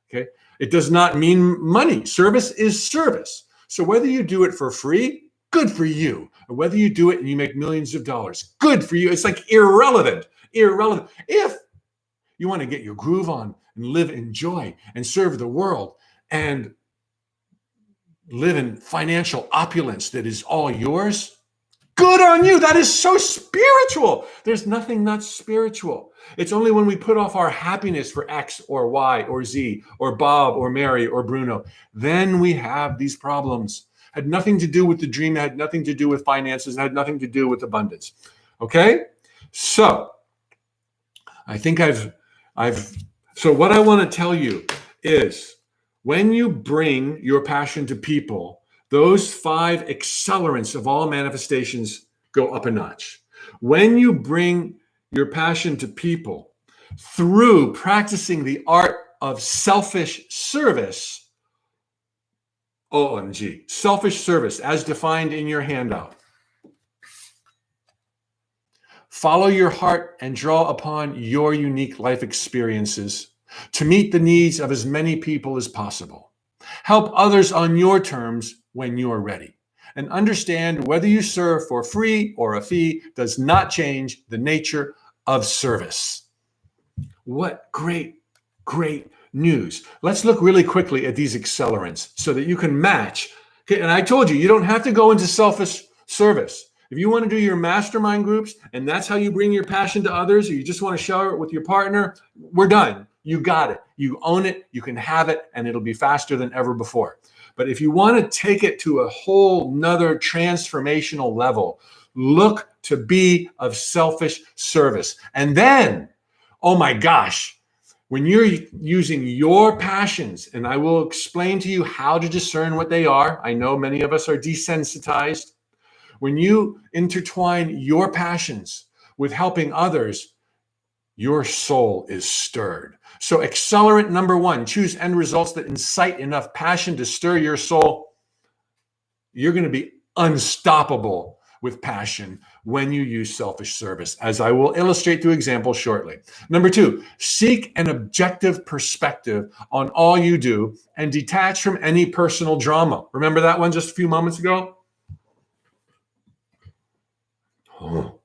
Okay? It does not mean money. Service is service. So whether you do it for free, good for you. Or whether you do it and you make millions of dollars, good for you. It's like irrelevant. If you want to get your groove on and live in joy and serve the world and live in financial opulence that is all yours, good on you. That is so spiritual. There's nothing not spiritual. It's only when we put off our happiness for X or Y or Z or Bob or Mary or Bruno, then we have these problems. Had nothing to do with the dream, had nothing to do with finances, had nothing to do with abundance. Okay? So I think so what I want to tell you is, when you bring your passion to people, those 5 accelerants of all manifestations go up a notch. When you bring your passion to people through practicing the art of selfish service, OMG, selfish service as defined in your handout. Follow your heart and draw upon your unique life experiences to meet the needs of as many people as possible. Help others on your terms when you are ready. And understand whether you serve for free or a fee does not change the nature of service. What great news. Let's look really quickly at these accelerants so that you can match. Okay, and I told you don't have to go into selfish service. If you want to do your mastermind groups and that's how you bring your passion to others, or you just want to share it with your partner, we're done. You got it. You own it. You can have it, and it'll be faster than ever before. But if you want to take it to a whole nother transformational level, look to be of selfish service. And then, oh my gosh, when you're using your passions, and I will explain to you how to discern what they are. I know many of us are desensitized. When you intertwine your passions with helping others, your soul is stirred. So accelerant number 1, choose end results that incite enough passion to stir your soul. You're going to be unstoppable with passion when you use selfish service, as I will illustrate through examples shortly. Number 2, seek an objective perspective on all you do and detach from any personal drama. Remember that one just a few moments ago? Oh.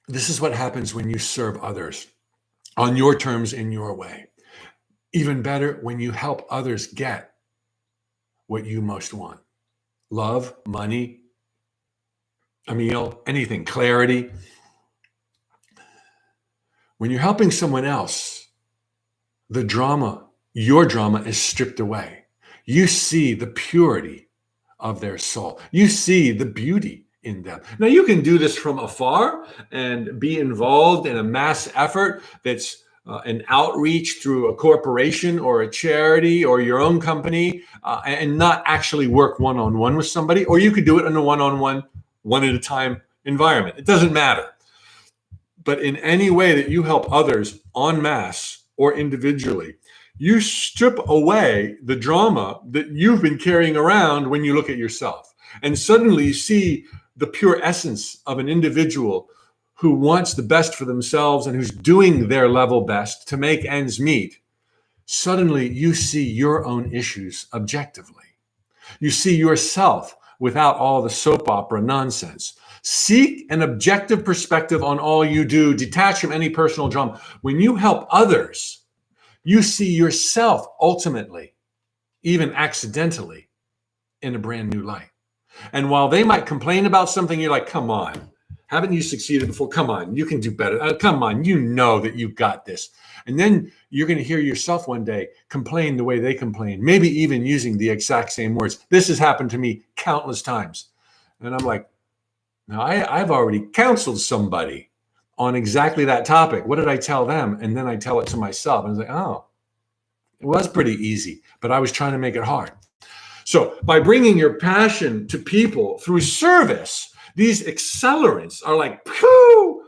This is what happens when you serve others. on your terms in your way. Even better, when you help others get what you most want. Love, money, a meal, anything, clarity. When you're helping someone else, the drama, your drama is stripped away. You see the purity of their soul. You see the beauty in them. Now, you can do this from afar and be involved in a mass effort that's an outreach through a corporation or a charity or your own company, and not actually work one-on-one with somebody, or you could do it in a one-on-one, one-at-a-time environment. It doesn't matter. But in any way that you help others en masse or individually, you strip away the drama that you've been carrying around when you look at yourself. And suddenly you see the pure essence of an individual who wants the best for themselves and who's doing their level best to make ends meet. Suddenly you see your own issues objectively. You see yourself without all the soap opera nonsense. Seek an objective perspective on all you do. Detach from any personal drama. When you help others, you see yourself ultimately, even accidentally, in a brand new light. And while they might complain about something, you're like, come on, haven't you succeeded before? Come on, you can do better. Come on, you know that you got this. And then you're going to hear yourself one day complain the way they complain, maybe even using the exact same words. This has happened to me countless times. And I'm like, now I've already counseled somebody on exactly that topic. What did I tell them? And then I tell it to myself. And I was like, oh, it was pretty easy, but I was trying to make it hard. So by bringing your passion to people through service, these accelerants are like, phew,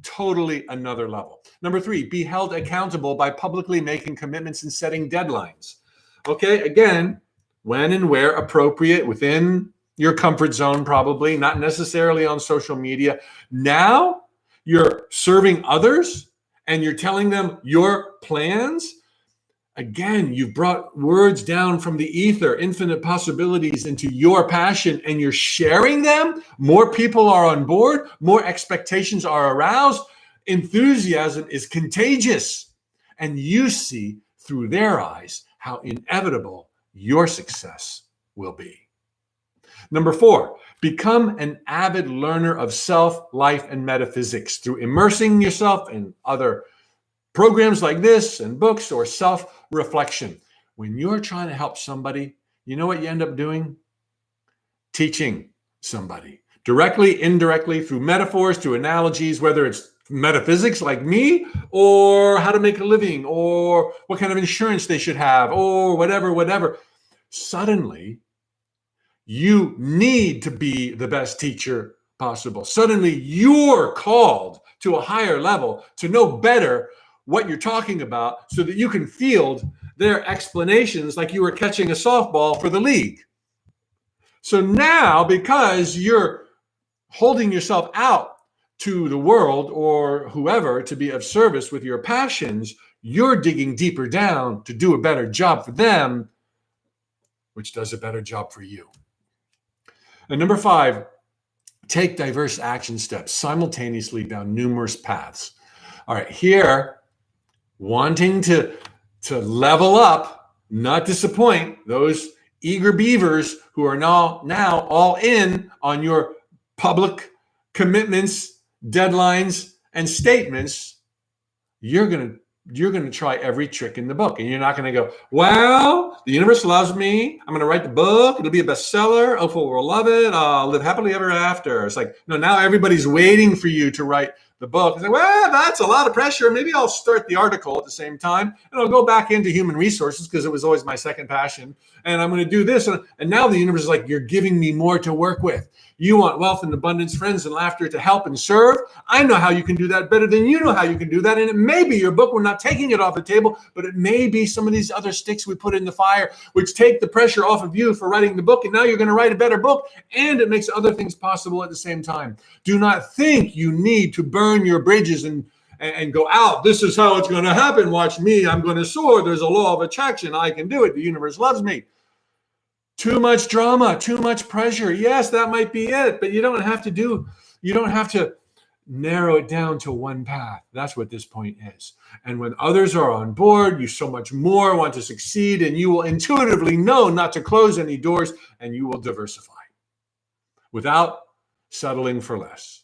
totally another level. Number 3, be held accountable by publicly making commitments and setting deadlines. Okay, again, when and where appropriate, within your comfort zone, probably, not necessarily on social media. Now you're serving others and you're telling them your plans. Again, you've brought words down from the ether, infinite possibilities, into your passion, and you're sharing them. More people are on board. More expectations are aroused. Enthusiasm is contagious. And you see through their eyes how inevitable your success will be. Number 4, become an avid learner of self, life, and metaphysics through immersing yourself in other programs like this and books or self-reflection. When you're trying to help somebody, you know what you end up doing? Teaching somebody. Directly, indirectly, through metaphors, through analogies, whether it's metaphysics like me, or how to make a living, or what kind of insurance they should have, or whatever. Suddenly, you need to be the best teacher possible. Suddenly, you're called to a higher level to know better what you're talking about so that you can field their explanations like you were catching a softball for the league. So now, because you're holding yourself out to the world or whoever to be of service with your passions, you're digging deeper down to do a better job for them, which does a better job for you. And number 5, take diverse action steps simultaneously down numerous paths. All right, here, wanting to level up, not disappoint those eager beavers who are now all in on your public commitments, deadlines, and statements. You're going to try every trick in the book, and you're not going to go, well, the universe loves me. I'm going to write the book. It'll be a bestseller. Oprah will love it. I'll live happily ever after. It's like, no, now everybody's waiting for you to write the book. It's like, well, that's a lot of pressure. Maybe I'll start the article at the same time, and I'll go back into human resources because it was always my second passion. And I'm going to do this. And now the universe is like, you're giving me more to work with. You want wealth and abundance, friends and laughter to help and serve. I know how you can do that better than you know how you can do that. And it may be your book. We're not taking it off the table, but it may be some of these other sticks we put in the fire, which take the pressure off of you for writing the book. And now you're going to write a better book, and it makes other things possible at the same time. Do not think you need to burn your bridges and go out. This is how it's going to happen. Watch me. I'm going to soar. There's a law of attraction. I can do it. The universe loves me. Too much drama, too much pressure. Yes, that might be it, but you don't have to narrow it down to one path. That's what this point is. And when others are on board, you so much more want to succeed, and you will intuitively know not to close any doors, and you will diversify without settling for less.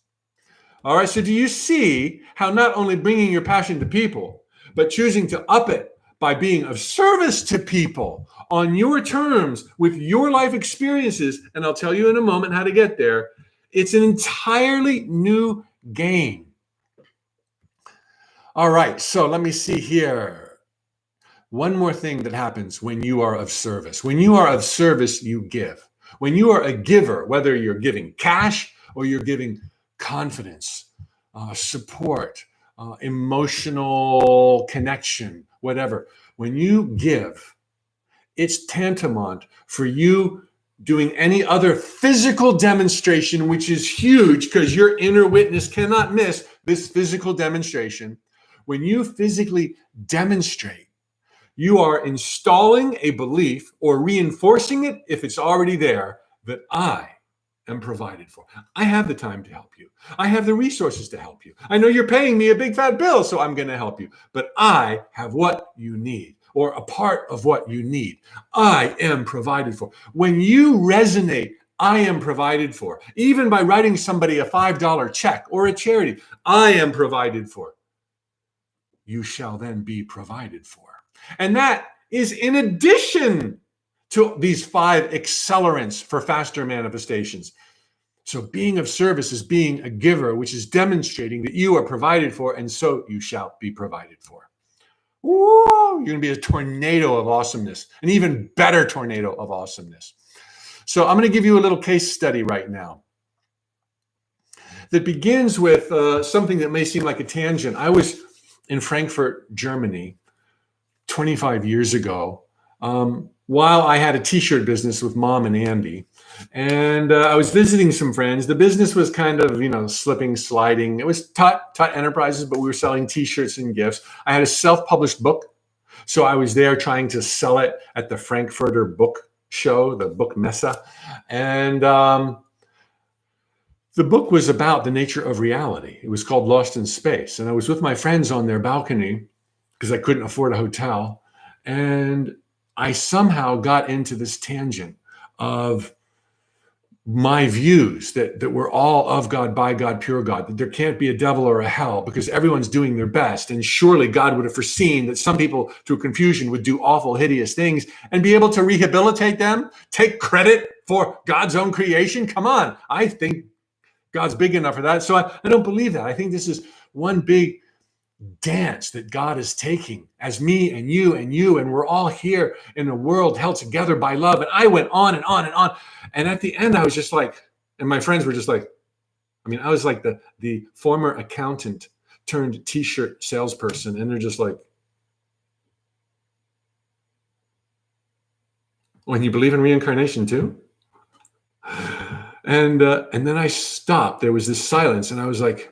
All right, so do you see how not only bringing your passion to people, but choosing to up it by being of service to people on your terms with your life experiences, and I'll tell you in a moment how to get there, it's an entirely new game. All right, so let me see here. One more thing that happens when you are of service. When you are of service, you give. When you are a giver, whether you're giving cash or you're giving confidence, support, emotional connection, whatever. When you give, it's tantamount for you doing any other physical demonstration, which is huge because your inner witness cannot miss this physical demonstration. When you physically demonstrate, you are installing a belief or reinforcing it if it's already there that I am provided for. I have the time to help you. I have the resources to help you. I know you're paying me a big fat bill, so I'm going to help you. But I have what you need, or a part of what you need. I am provided for. When you resonate, I am provided for, even by writing somebody a $5 check or a charity, I am provided for. You shall then be provided for. And that is in addition to these 5 accelerants for faster manifestations. So being of service is being a giver, which is demonstrating that you are provided for, and so you shall be provided for. Whoa, you're going to be a tornado of awesomeness, an even better tornado of awesomeness. So I'm going to give you a little case study right now that begins with something that may seem like a tangent. I was in Frankfurt, Germany, 25 years ago, while I had a t-shirt business with Mom and Andy. And I was visiting some friends. The business was kind of, slipping, sliding. It was Tut Enterprises, but we were selling t-shirts and gifts. I had a self-published book. So I was there trying to sell it at the Frankfurter book show, the book Messe. And the book was about the nature of reality. It was called Lost in Space. And I was with my friends on their balcony because I couldn't afford a hotel. And I somehow got into this tangent of my views that we're all of God, by God, pure God, that there can't be a devil or a hell because everyone's doing their best. And surely God would have foreseen that some people through confusion would do awful, hideous things and be able to rehabilitate them, take credit for God's own creation. Come on. I think God's big enough for that. So I don't believe that. I think this is one big dance that God is taking as me and you, and we're all here in a world held together by love. And I went on and on and on. And at the end, I was just like, and my friends were just like, I was like the former accountant turned t-shirt salesperson. And they're just like, when you believe in reincarnation too? And then I stopped. There was this silence, and I was like,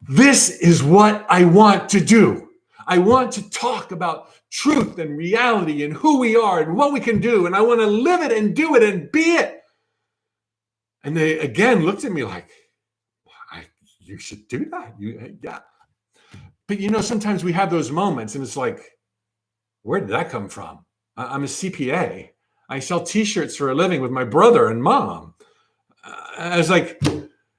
this is what I want to do. I want to talk about truth and reality and who we are and what we can do. And I want to live it and do it and be it. And they again looked at me like, you should do that. Yeah. But sometimes we have those moments and it's like, where did that come from? I'm a CPA. I sell t-shirts for a living with my brother and mom. I was like,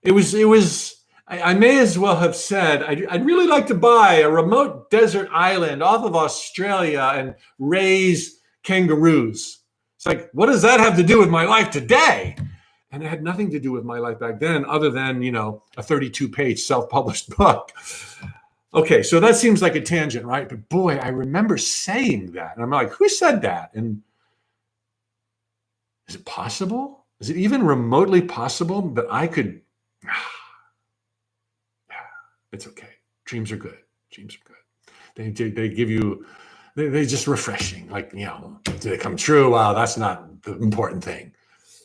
it was, I may as well have said, I'd really like to buy a remote desert island off of Australia and raise kangaroos. It's like, what does that have to do with my life today? And it had nothing to do with my life back then, other than, a 32-page self-published book. Okay, so that seems like a tangent, right? But boy, I remember saying that. And I'm like, who said that? And is it possible? Is it even remotely possible that I could... It's okay. Dreams are good. Dreams are good. They give you, they're just refreshing. Like, do they come true? Wow, that's not the important thing.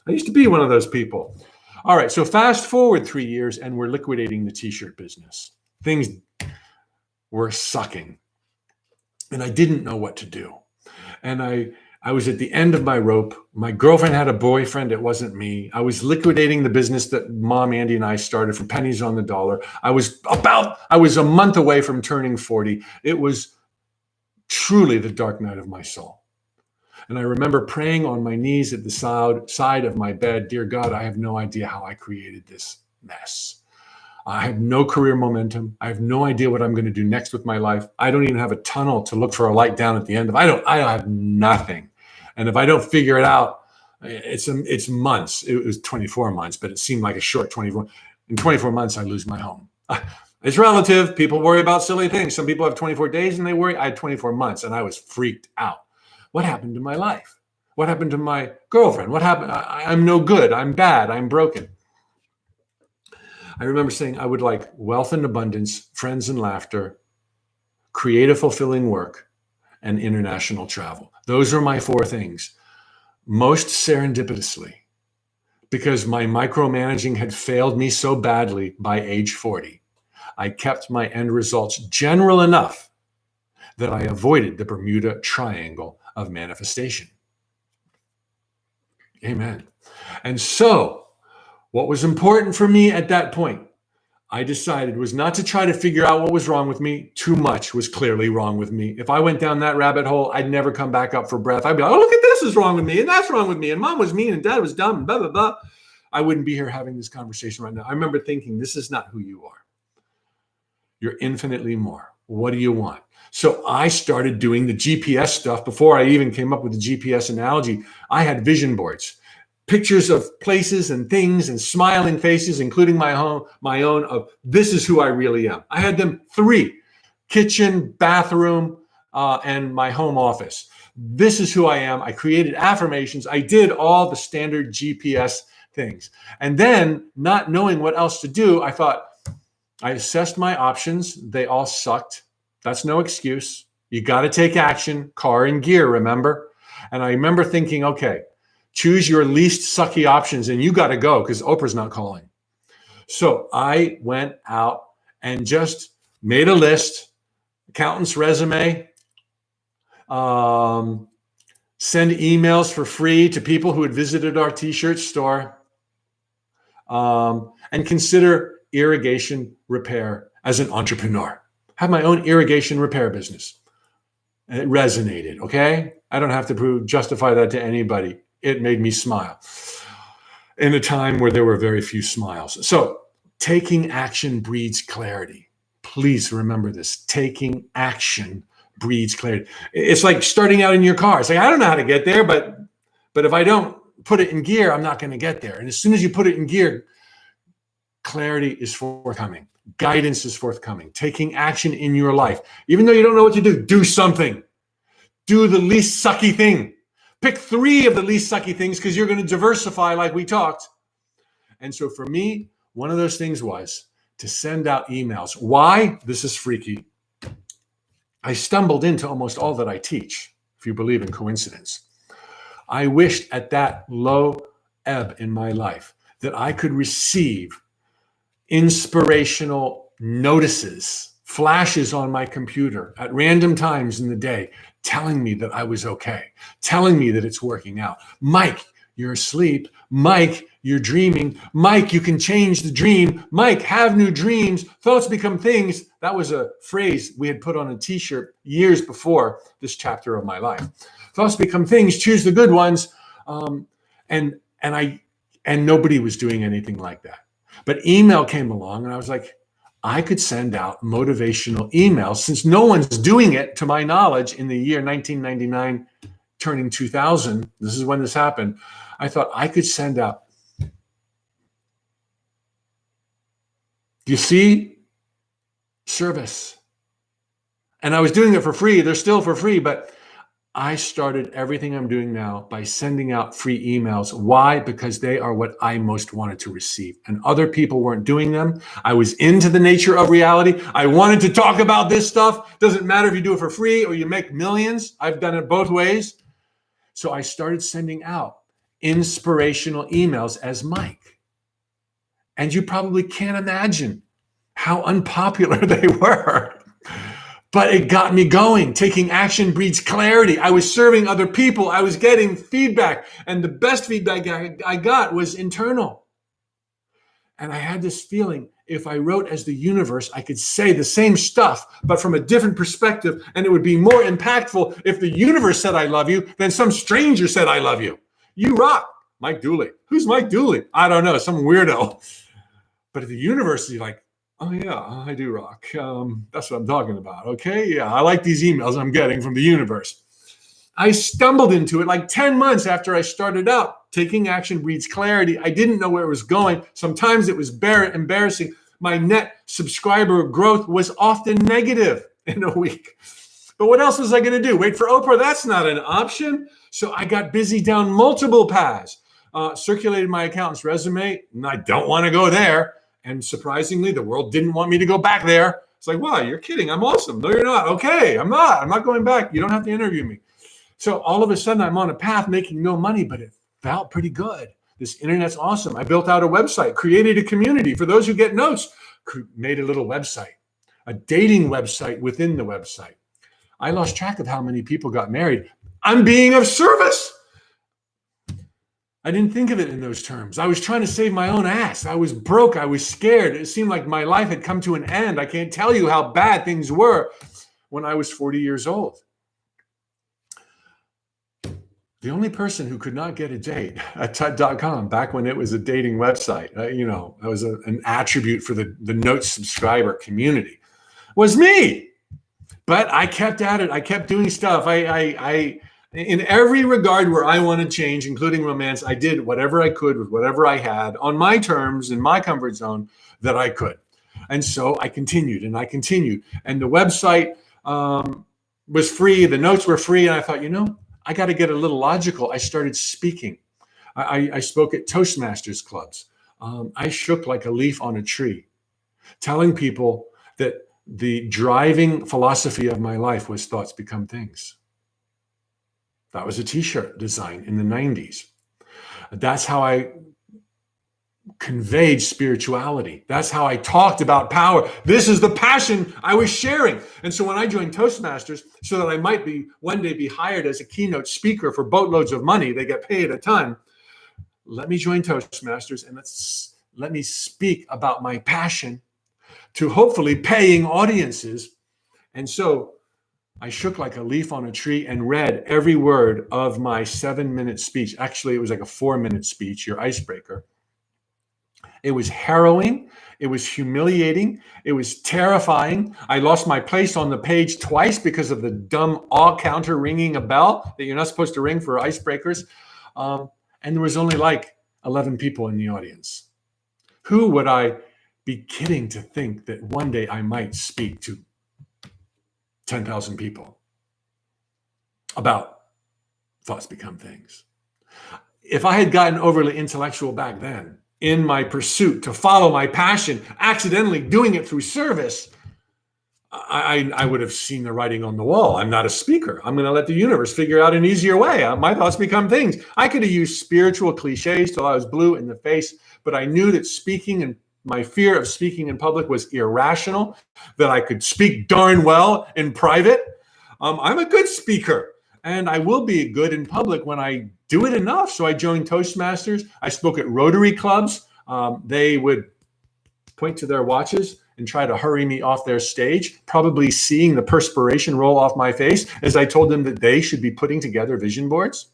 I used to be one of those people. All right, so fast forward 3 years and we're liquidating the t-shirt business. Things were sucking and I didn't know what to do. And I was at the end of my rope. My girlfriend had a boyfriend. It wasn't me. I was liquidating the business that Mom, Andy, and I started for pennies on the dollar. I was a month away from turning 40. It was truly the dark night of my soul. And I remember praying on my knees at the side of my bed, dear God, I have no idea how I created this mess. I have no career momentum. I have no idea what I'm going to do next with my life. I don't even have a tunnel to look for a light down at the end of. I don't have nothing. And if I don't figure it out, it's months. It was 24 months, but it seemed like a short 24. In 24 months, I lose my home. It's relative. People worry about silly things. Some people have 24 days and they worry. I had 24 months and I was freaked out. What happened to my life? What happened to my girlfriend? What happened? I'm no good. I'm bad. I'm broken. I remember saying I would like wealth and abundance, friends and laughter, creative, fulfilling work, and international travel. Those are my 4 things. Most serendipitously, because my micromanaging had failed me so badly by age 40, I kept my end results general enough that I avoided the Bermuda Triangle of manifestation. Amen. And so, what was important for me at that point, I decided, was not to try to figure out what was wrong with me. Too much was clearly wrong with me. If I went down that rabbit hole, I'd never come back up for breath. I'd be like, oh, look at this is wrong with me, and that's wrong with me, and Mom was mean, and Dad was dumb, and blah, blah, blah. I wouldn't be here having this conversation right now. I remember thinking, this is not who you are. You're infinitely more. What do you want? So I started doing the GPS stuff before I even came up with the GPS analogy. I had vision boards, pictures of places and things and smiling faces, including my own of this is who I really am. I had them 3, kitchen, bathroom, and my home office. This is who I am. I created affirmations. I did all the standard GPS things. And then, not knowing what else to do, I thought, I assessed my options. They all sucked. That's no excuse. You got to take action, car and gear, remember? And I remember thinking, okay, choose your least sucky options and you got to go because Oprah's not calling. So I went out and just made a list, accountant's resume, send emails for free to people who had visited our t-shirt store, and consider irrigation repair as an entrepreneur. Have my own irrigation repair business. And it resonated, okay? I don't have to justify that to anybody. It made me smile in a time where there were very few smiles. So taking action breeds clarity. Please remember this. Taking action breeds clarity. It's like starting out in your car. It's like, I don't know how to get there, but if I don't put it in gear, I'm not going to get there. And as soon as you put it in gear, clarity is forthcoming. Guidance is forthcoming. Taking action in your life. Even though you don't know what to do something. Do the least sucky thing. Pick 3 of the least sucky things because you're going to diversify like we talked. And so for me, one of those things was to send out emails. Why? This is freaky. I stumbled into almost all that I teach, if you believe in coincidence. I wished at that low ebb in my life that I could receive inspirational notices, flashes on my computer at random times in the day, telling me that I was okay, telling me that it's working out. Mike, you're asleep. Mike, you're dreaming. Mike, you can change the dream. Mike, have new dreams. Thoughts become things. That was a phrase we had put on a t-shirt years before this chapter of my life. Thoughts become things. Choose the good ones. And nobody was doing anything like that. But email came along and I was like, I could send out motivational emails since no one's doing it to my knowledge in the year 1999, turning 2000. This is when this happened. I thought I could send out. Do you see? Service. And I was doing it for free. They're still for free, but I started everything I'm doing now by sending out free emails. Why? Because they are what I most wanted to receive. And other people weren't doing them. I was into the nature of reality. I wanted to talk about this stuff. Doesn't matter if you do it for free or you make millions. I've done it both ways. So I started sending out inspirational emails as Mike. And you probably can't imagine how unpopular they were. But it got me going. Taking action breeds clarity. I was serving other people. I was getting feedback. And the best feedback I got was internal. And I had this feeling if I wrote as the universe, I could say the same stuff, but from a different perspective. And it would be more impactful if the universe said, I love you, than some stranger said, I love you. You rock. Mike Dooley. Who's Mike Dooley? I don't know. Some weirdo. But at the universe, you're like, oh, yeah, I do rock. That's what I'm talking about. Okay. Yeah. I like these emails I'm getting from the universe. I stumbled into it like 10 months after I started out. Taking action breeds clarity. I didn't know where it was going. Sometimes it was embarrassing. My net subscriber growth was often negative in a week. But what else was I going to do? Wait for Oprah? That's not an option. So I got busy down multiple paths. Circulated my accountant's resume, and I don't want to go there. And surprisingly, the world didn't want me to go back there. It's like, wow, you're kidding. I'm awesome. No, you're not. Okay, I'm not going back. You don't have to interview me. So all of a sudden, I'm on a path making no money, but it felt pretty good. This internet's awesome. I built out a website, created a community. For those who get notes, made a little website, a dating website within the website. I lost track of how many people got married. I'm being of service. I didn't think of it in those terms. I was trying to save my own ass. I was broke. I was scared. It seemed like my life had come to an end. I can't tell you how bad things were when I was 40 years old. The only person who could not get a date at TUT.com back when it was a dating website, that was an attribute for the note subscriber community, was me. But I kept at it. I kept doing stuff. I in every regard where I wanted change, including romance, I did whatever I could with whatever I had on my terms, in my comfort zone that I could. And so I continued and I continued. And the website was free. The notes were free. And I thought, I got to get a little logical. I started speaking. I spoke at Toastmasters clubs. I shook like a leaf on a tree, telling people that the driving philosophy of my life was thoughts become things. That was a t-shirt design in the 90s. That's how I conveyed spirituality. That's how I talked about power. This is the passion I was sharing. And so when I joined Toastmasters, so that I might one day be hired as a keynote speaker for boatloads of money, they get paid a ton. Let me join Toastmasters and let me speak about my passion to hopefully paying audiences. And so I shook like a leaf on a tree and read every word of my 7-minute speech. Actually, it was like a 4-minute speech, your icebreaker. It was harrowing. It was humiliating. It was terrifying. I lost my place on the page twice because of the dumb awe counter ringing a bell that you're not supposed to ring for icebreakers. And there was only like 11 people in the audience. Who would I be kidding to think that one day I might speak to 10,000 people about thoughts become things? If I had gotten overly intellectual back then, in my pursuit to follow my passion, accidentally doing it through service, I would have seen the writing on the wall. I'm not a speaker. I'm going to let the universe figure out an easier way. My thoughts become things. I could have used spiritual cliches till I was blue in the face, but I knew that speaking and my fear of speaking in public was irrational, that I could speak darn well in private. I'm a good speaker, and I will be good in public when I do it enough. So I joined Toastmasters. I spoke at Rotary clubs. They would point to their watches and try to hurry me off their stage, probably seeing the perspiration roll off my face as I told them that they should be putting together vision boards,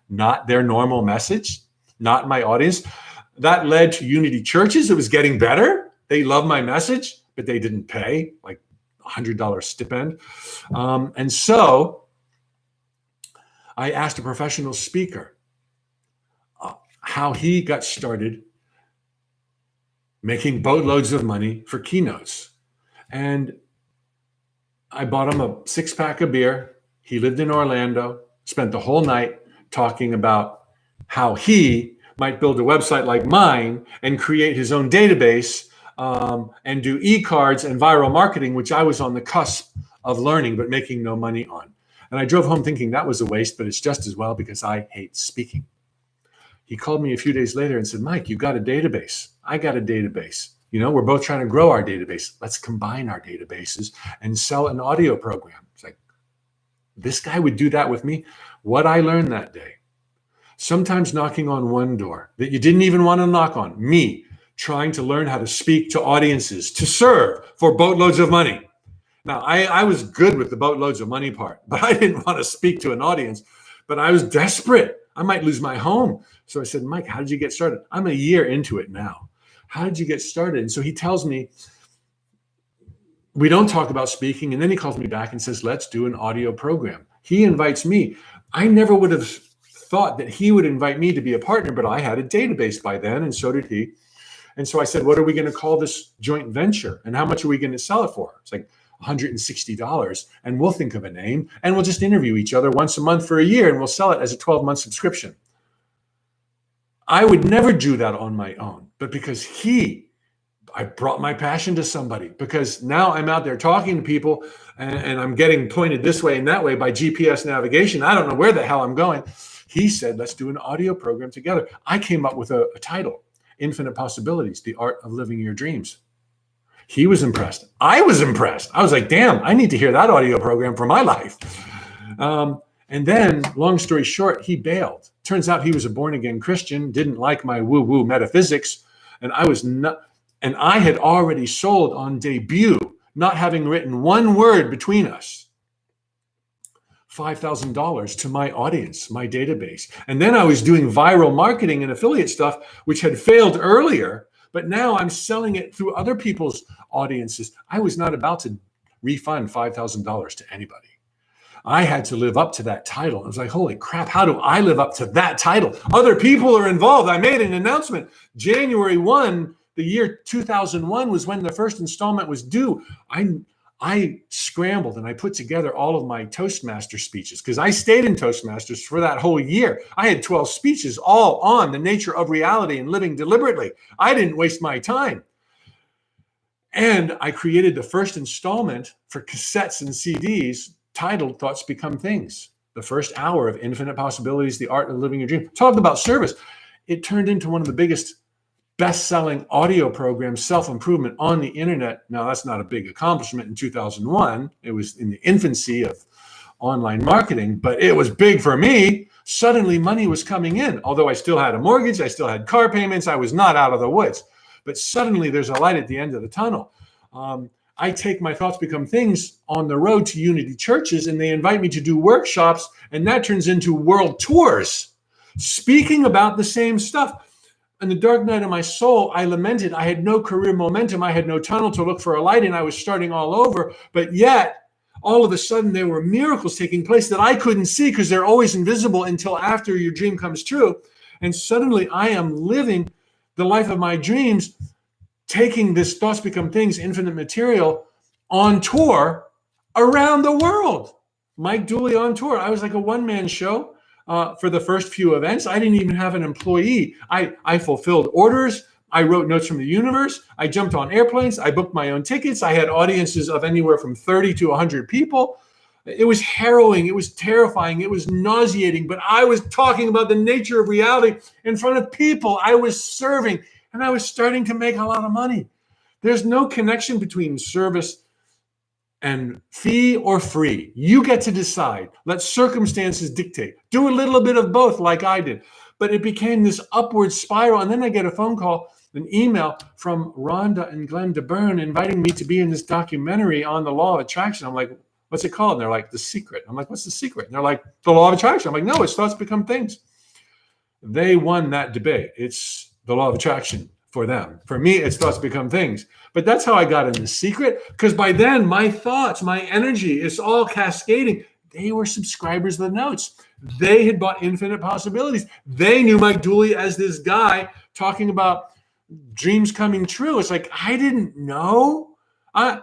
not their normal message, not my audience. That led to Unity churches. It was getting better. They loved my message, but they didn't pay like $100 stipend. And so I asked a professional speaker how he got started making boatloads of money for keynotes. And I bought him a 6-pack of beer. He lived in Orlando, spent the whole night talking about how he might build a website like mine and create his own database and do e-cards and viral marketing, which I was on the cusp of learning but making no money on. And I drove home thinking that was a waste, but it's just as well because I hate speaking. He called me a few days later and said, Mike, you got a database. I got a database. We're both trying to grow our database. Let's combine our databases and sell an audio program. It's like, this guy would do that with me. What I learned that day, sometimes knocking on one door that you didn't even want to knock on, me trying to learn how to speak to audiences, to serve for boatloads of money. Now, I was good with the boatloads of money part, but I didn't want to speak to an audience, but I was desperate. I might lose my home. So I said, Mike, how did you get started? I'm a year into it now. How did you get started? And so he tells me, we don't talk about speaking. And then he calls me back and says, let's do an audio program. He invites me. I never would have thought that he would invite me to be a partner, but I had a database by then, and so did he. And so I said, what are we going to call this joint venture? And how much are we going to sell it for? It's like $160. And we'll think of a name, and we'll just interview each other once a month for a year, and we'll sell it as a 12-month subscription. I would never do that on my own, but because I brought my passion to somebody, because now I'm out there talking to people and I'm getting pointed this way and that way by GPS navigation. I don't know where the hell I'm going. He said, let's do an audio program together. I came up with a title, Infinite Possibilities, The Art of Living Your Dreams. He was impressed. I was impressed. I was like, damn, I need to hear that audio program for my life. And then, long story short, he bailed. Turns out he was a born-again Christian, didn't like my woo-woo metaphysics, and I had already sold on debut, not having written one word between us, $5,000 to my audience, my database. And then I was doing viral marketing and affiliate stuff, which had failed earlier, but now I'm selling it through other people's audiences. I was not about to refund $5,000 to anybody. I had to live up to that title. I was like, holy crap, how do I live up to that title? Other people are involved. I made an announcement. January 1, the year 2001 was when the first installment was due. I scrambled and I put together all of my Toastmaster speeches, because I stayed in Toastmasters for that whole year. I had 12 speeches all on the nature of reality and living deliberately. I didn't waste my time. And I created the first installment for cassettes and CDs titled Thoughts Become Things, the first hour of Infinite Possibilities, The Art of Living Your Dream. Talk about service. It turned into one of the biggest best-selling audio programs, self-improvement on the internet. Now, that's not a big accomplishment in 2001. It was in the infancy of online marketing, but it was big for me. Suddenly, money was coming in. Although I still had a mortgage, I still had car payments, I was not out of the woods. But suddenly, there's a light at the end of the tunnel. I take my Thoughts Become Things on the road to Unity churches, and they invite me to do workshops, and that turns into world tours, speaking about the same stuff. In the dark night of my soul, I lamented. I had no career momentum. I had no tunnel to look for a light, and I was starting all over. But yet, all of a sudden, there were miracles taking place that I couldn't see, because they're always invisible until after your dream comes true. And suddenly, I am living the life of my dreams, taking this Thoughts Become Things, infinite material, on tour around the world. Mike Dooley on tour. I was like a one-man show for the first few events. I didn't even have an employee. I fulfilled orders. I wrote notes from the universe. I jumped on airplanes. I booked my own tickets. I had audiences of anywhere from 30 to 100 people. It was harrowing. It was terrifying. It was nauseating. But I was talking about the nature of reality in front of people. I was serving. And I was starting to make a lot of money. There's no connection between service and fee or free. You get to decide. Let circumstances dictate. Do a little bit of both, like I did. But it became this upward spiral. And then I get a phone call, an email from Rhonda and Glenn DeBurn inviting me to be in this documentary on the law of attraction. I'm like, what's it called? And they're like, The Secret. I'm like, what's The Secret? And they're like, the law of attraction. I'm like, no, it's Thoughts Become Things. They won that debate. It's the law of attraction for them. For me, it's Thoughts Become Things. But that's how I got in The Secret, because by then my thoughts, my energy, it's all cascading. They were subscribers of the notes. They had bought Infinite Possibilities. They knew Mike Dooley as this guy talking about dreams coming true. It's like, I didn't know. I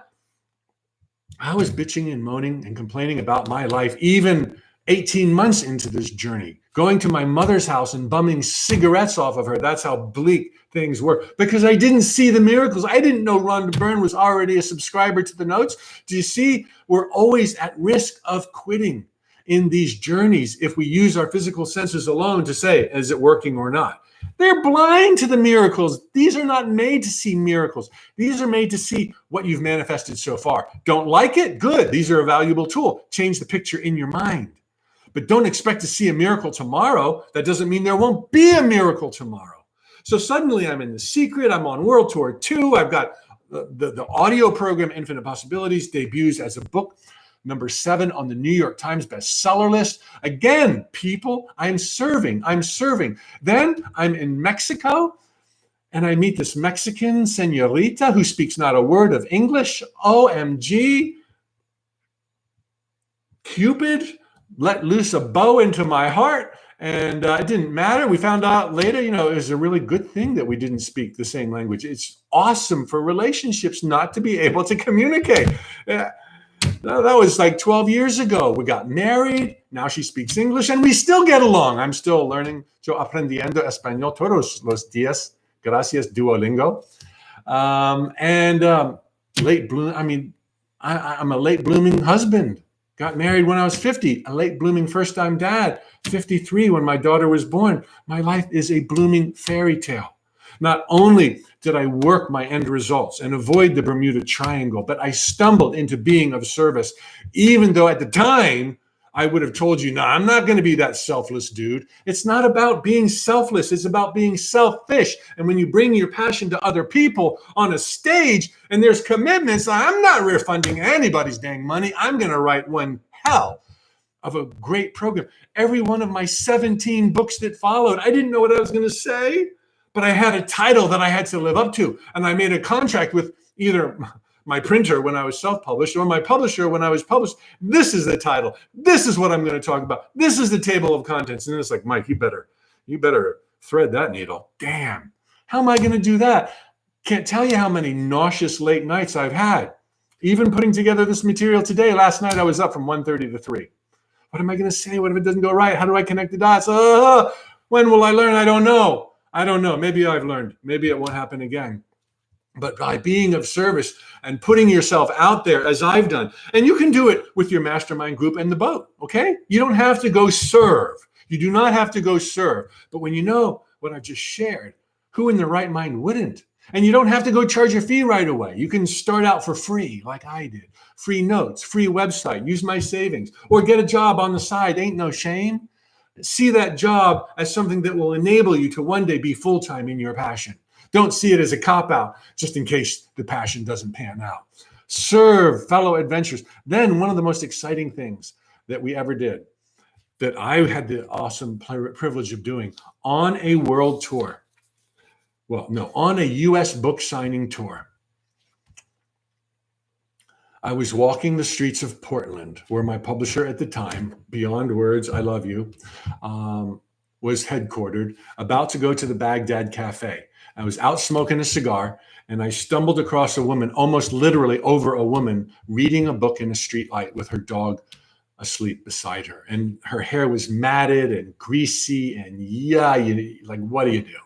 was bitching and moaning and complaining about my life, even 18 months into this journey, going to my mother's house and bumming cigarettes off of her. That's how bleak things were, because I didn't see the miracles. I didn't know Rhonda Byrne was already a subscriber to the notes. Do you see? We're always at risk of quitting in these journeys if we use our physical senses alone to say, is it working or not? They're blind to the miracles. These are not made to see miracles. These are made to see what you've manifested so far. Don't like it? Good. These are a valuable tool. Change the picture in your mind. But don't expect to see a miracle tomorrow. That doesn't mean there won't be a miracle tomorrow. So suddenly I'm in The Secret. I'm on World Tour 2. I've got the audio program, Infinite Possibilities, debuts as a book. Number 7 on the New York Times bestseller list. Again, people, I'm serving. Then I'm in Mexico, and I meet this Mexican senorita who speaks not a word of English. OMG. Cupid let loose a bow into my heart, and it didn't matter. We found out later, it was a really good thing that we didn't speak the same language. It's awesome for relationships not to be able to communicate. That was like 12 years ago. We got married. Now she speaks English, and we still get along. I'm still learning. Yo aprendiendo español todos los días. Gracias, Duolingo. I'm a late blooming husband. Got married when I was 50, a late blooming first-time dad, 53 when my daughter was born. My life is a blooming fairy tale. Not only did I work my end results and avoid the Bermuda Triangle, but I stumbled into being of service, even though at the time I would have told you, no, I'm not going to be that selfless dude. It's not about being selfless. It's about being selfish. And when you bring your passion to other people on a stage and there's commitments, I'm not refunding anybody's dang money. I'm going to write one hell of a great program. Every one of my 17 books that followed, I didn't know what I was going to say, but I had a title that I had to live up to. And I made a contract with either my printer when I was self-published or my publisher when I was published. This is the title. This is what I'm going to talk about. This is the table of contents. And it's like, Mike, you better thread that needle. Damn. How am I going to do that? Can't tell you how many nauseous late nights I've had. Even putting together this material today, last night I was up from 1:30 to 3. What am I going to say? What if it doesn't go right? How do I connect the dots? When will I learn? I don't know. Maybe I've learned. Maybe it won't happen again. But by being of service and putting yourself out there as I've done, and you can do it with your mastermind group and the boat, okay? You don't have to go serve. You do not have to go serve. But when you know what I just shared, who in their right mind wouldn't? And you don't have to go charge a fee right away. You can start out for free like I did. Free notes, free website, use my savings, or get a job on the side. Ain't no shame. See that job as something that will enable you to one day be full-time in your passion. Don't see it as a cop-out just in case the passion doesn't pan out. Serve fellow adventurers. Then one of the most exciting things that we ever did, that I had the awesome privilege of doing on a world tour. On a U.S. book signing tour. I was walking the streets of Portland, where my publisher at the time, Beyond Words, I Love You, was headquartered, about to go to the Baghdad Cafe. I was out smoking a cigar, and I stumbled across a woman, almost literally over a woman, reading a book in a streetlight with her dog asleep beside her. And her hair was matted and greasy, and what do you do?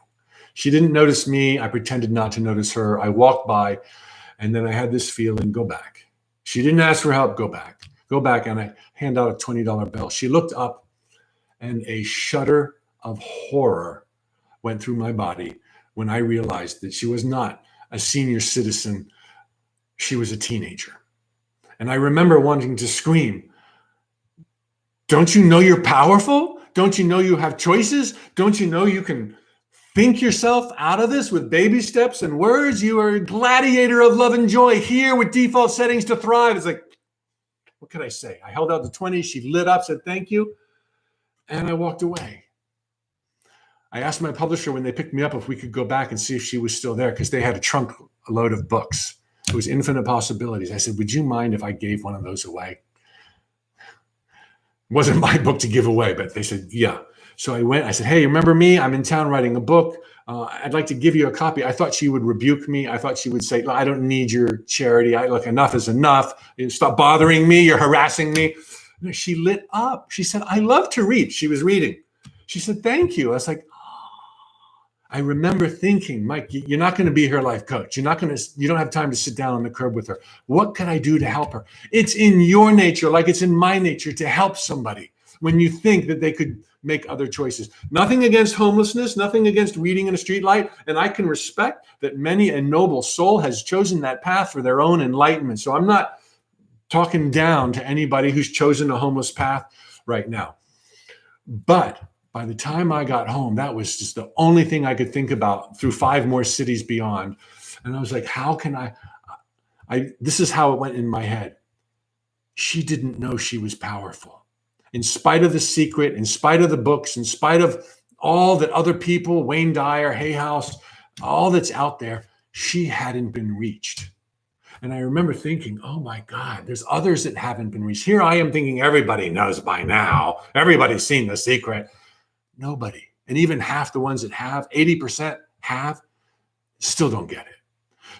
She didn't notice me. I pretended not to notice her. I walked by, and then I had this feeling, go back. She didn't ask for help, go back. Go back, and I hand out a $20 bill. She looked up, and a shudder of horror went through my body when I realized that she was not a senior citizen. She was a teenager. And I remember wanting to scream, don't you know you're powerful? Don't you know you have choices? Don't you know you can think yourself out of this with baby steps and words? You are a gladiator of love and joy here with default settings to thrive. It's like, what could I say? I held out the 20. She lit up, said thank you, and I walked away. I asked my publisher when they picked me up if we could go back and see if she was still there, because they had a trunk load of books. It was Infinite Possibilities. I said, would you mind if I gave one of those away? It wasn't my book to give away, but they said, yeah. So I went, I said, hey, remember me? I'm in town writing a book. I'd like to give you a copy. I thought she would rebuke me. I thought she would say, I don't need your charity. Enough is enough. Stop bothering me. You're harassing me. No, she lit up. She said, I love to read. She was reading. She said, thank you. I was like, I remember thinking, Mike, you're not going to be her life coach. You don't have time to sit down on the curb with her. What can I do to help her? It's in your nature, like it's in my nature, to help somebody. when you think that they could make other choices. Nothing against homelessness, nothing against reading in a streetlight. And I can respect that many a noble soul has chosen that path for their own enlightenment. So I'm not talking down to anybody who's chosen a homeless path right now. But by the time I got home, that was just the only thing I could think about through 5 more cities beyond. And I was like, how can I this is how it went in my head. She didn't know she was powerful. In spite of The Secret, in spite of the books, in spite of all that other people, Wayne Dyer, Hay House, all that's out there, she hadn't been reached. And I remember thinking, oh my God, there's others that haven't been reached. Here I am thinking everybody knows by now. Everybody's seen The Secret. Nobody. And even half the ones that have, 80% have, still don't get it.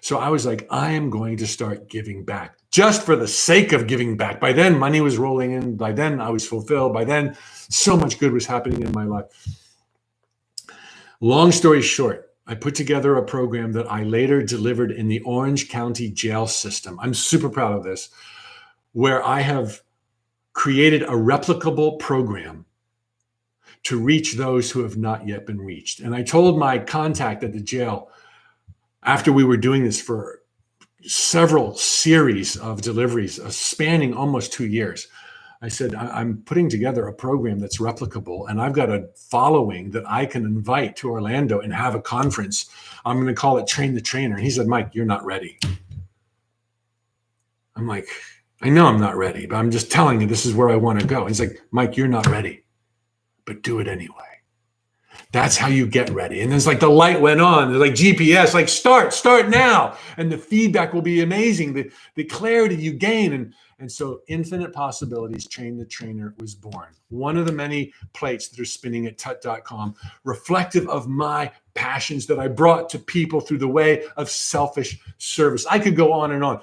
So I was like, I am going to start giving back just for the sake of giving back. By then, money was rolling in. By then, I was fulfilled. By then, so much good was happening in my life. Long story short, I put together a program that I later delivered in the Orange County jail system. I'm super proud of this, where I have created a replicable program to reach those who have not yet been reached. And I told my contact at the jail, after we were doing this for several series of deliveries, spanning almost 2 years, I said, I'm putting together a program that's replicable, and I've got a following that I can invite to Orlando and have a conference. I'm going to call it Train the Trainer. And he said, Mike, you're not ready. I'm like, I know I'm not ready, but I'm just telling you this is where I want to go. He's like, Mike, you're not ready, but do it anyway. That's how you get ready. And it's like the light went on. They're like GPS, like start now. And the feedback will be amazing. The clarity you gain. And so Infinite Possibilities Train the Trainer was born. One of the many plates that are spinning at tut.com, reflective of my passions that I brought to people through the way of selfish service. I could go on and on.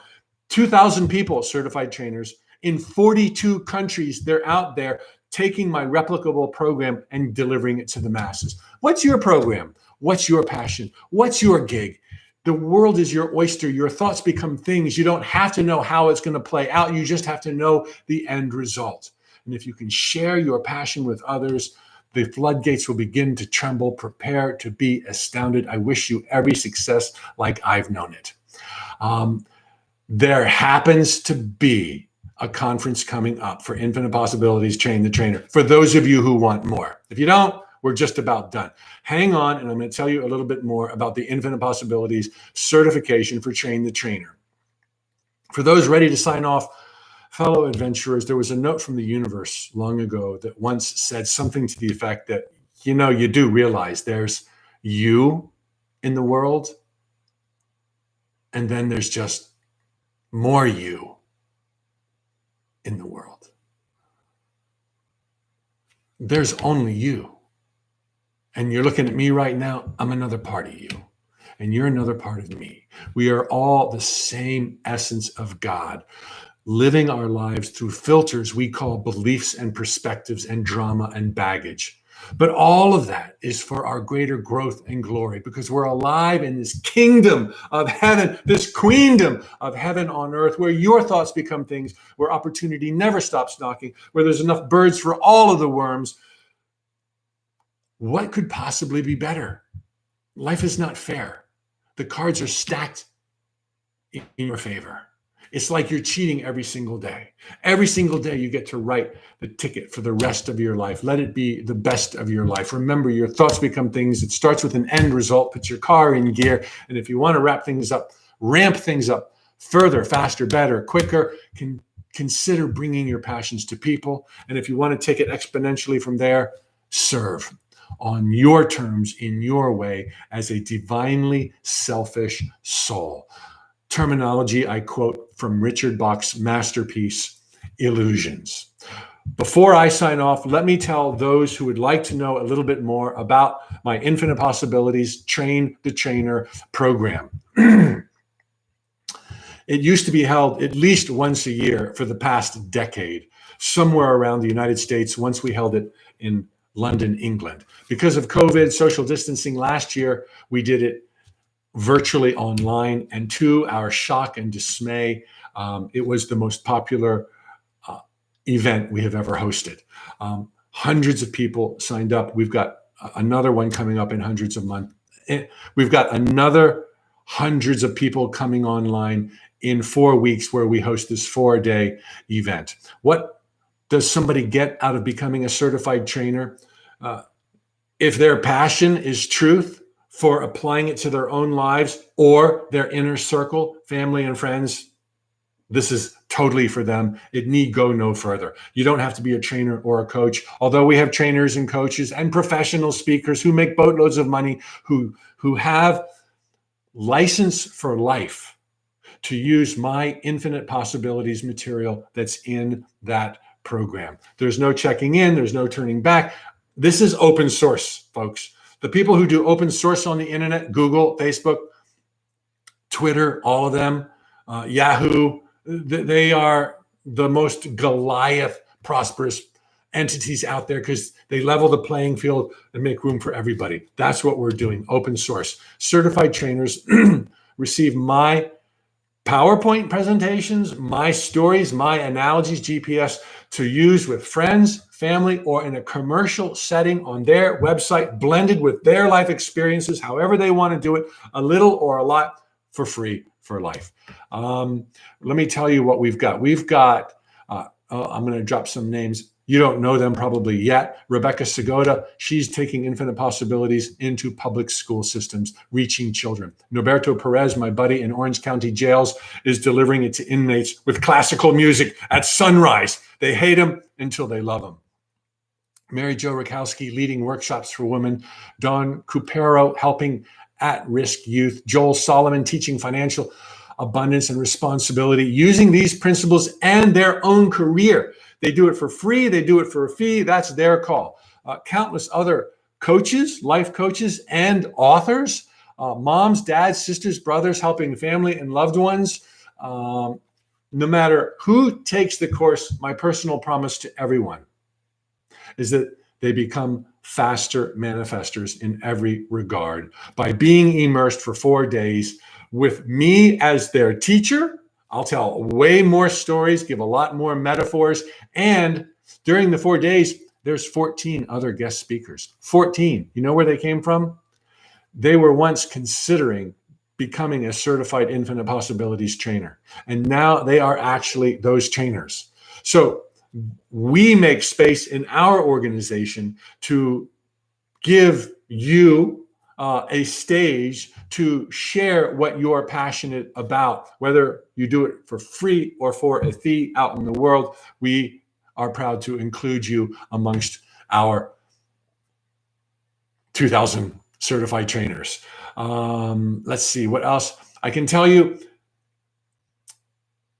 2,000 people, certified trainers in 42 countries. They're out there taking my replicable program and delivering it to the masses. What's your program? What's your passion? What's your gig? The world is your oyster. Your thoughts become things. You don't have to know how it's going to play out. You just have to know the end result. And if you can share your passion with others, the floodgates will begin to tremble. Prepare to be astounded. I wish you every success like I've known it. There happens to be a conference coming up for Infinite Possibilities Train the Trainer for those of you who want more. If you don't, we're just about done. Hang on, and I'm going to tell you a little bit more about the Infinite Possibilities certification for Train the Trainer. For those ready to sign off, fellow adventurers, there was a note from the universe long ago that once said something to the effect that, you do realize there's you in the world, and then there's just more you in the world. There's only you. And you're looking at me right now. I'm another part of you. And you're another part of me. We are all the same essence of God, living our lives through filters we call beliefs and perspectives and drama and baggage. But all of that is for our greater growth and glory, because we're alive in this kingdom of heaven, this queendom of heaven on earth, where your thoughts become things, where opportunity never stops knocking, where there's enough birds for all of the worms. What could possibly be better? Life is not fair. The cards are stacked in your favor. It's like you're cheating every single day. Every single day you get to write the ticket for the rest of your life. Let it be the best of your life. Remember, your thoughts become things. It starts with an end result. Put your car in gear. And if you want to ramp things up further, faster, better, quicker, consider bringing your passions to people. And if you want to take it exponentially from there, serve on your terms, in your way, as a divinely selfish soul. Terminology I quote from Richard Bach's masterpiece, Illusions. Before I sign off, let me tell those who would like to know a little bit more about my Infinite Possibilities Train the Trainer program. It used to be held at least once a year for the past decade, somewhere around the United States. Once we held it in London, England. Because of COVID, social distancing last year, we did it virtually online, and to our shock and dismay, it was the most popular event we have ever hosted. Hundreds of people signed up. We've got another one coming up in hundreds of months. We've got another hundreds of people coming online in 4 weeks where we host this 4-day event. What does somebody get out of becoming a certified trainer? If their passion is truth for applying it to their own lives or their inner circle, family and friends, this is totally for them. It need go no further. You don't have to be a trainer or a coach, although we have trainers and coaches and professional speakers who make boatloads of money, who have license for life to use my infinite possibilities material that's in that program. There's no checking in, there's no turning back. This is open source, folks. The people who do open source on the internet, Google, Facebook, Twitter, all of them, Yahoo, they are the most Goliath prosperous entities out there because they level the playing field and make room for everybody. That's what we're doing, open source. Certified trainers receive my PowerPoint presentations, my stories, my analogies, GPS to use with friends, family, or in a commercial setting on their website, blended with their life experiences, however they want to do it, a little or a lot, for free for life. Let me tell you what we've got. We've got, I'm going to drop some names. You don't know them probably yet. Rebecca Segoda, she's taking infinite possibilities into public school systems, reaching children. Norberto Perez, my buddy in Orange County jails, is delivering it to inmates with classical music at sunrise. They hate him until they love him. Mary Jo Rakowski, leading workshops for women. Dawn Cupero, helping at-risk youth. Joel Solomon, teaching financial abundance and responsibility, using these principles and their own career. They do it for free. They do it for a fee. That's their call. Countless other coaches, life coaches, and authors, moms, dads, sisters, brothers, helping family and loved ones. No matter who takes the course, my personal promise to everyone is that they become faster manifestors in every regard by being immersed for 4 days with me as their teacher. I'll tell way more stories, give a lot more metaphors. And during the 4 days, there's 14 other guest speakers. 14. You know where they came from? They were once considering becoming a certified infinite possibilities trainer. And now they are actually those trainers. So we make space in our organization to give you a stage to share what you're passionate about, whether you do it for free or for a fee out in the world. We are proud to include you amongst our 2,000 certified trainers. Let's see what else I can tell you.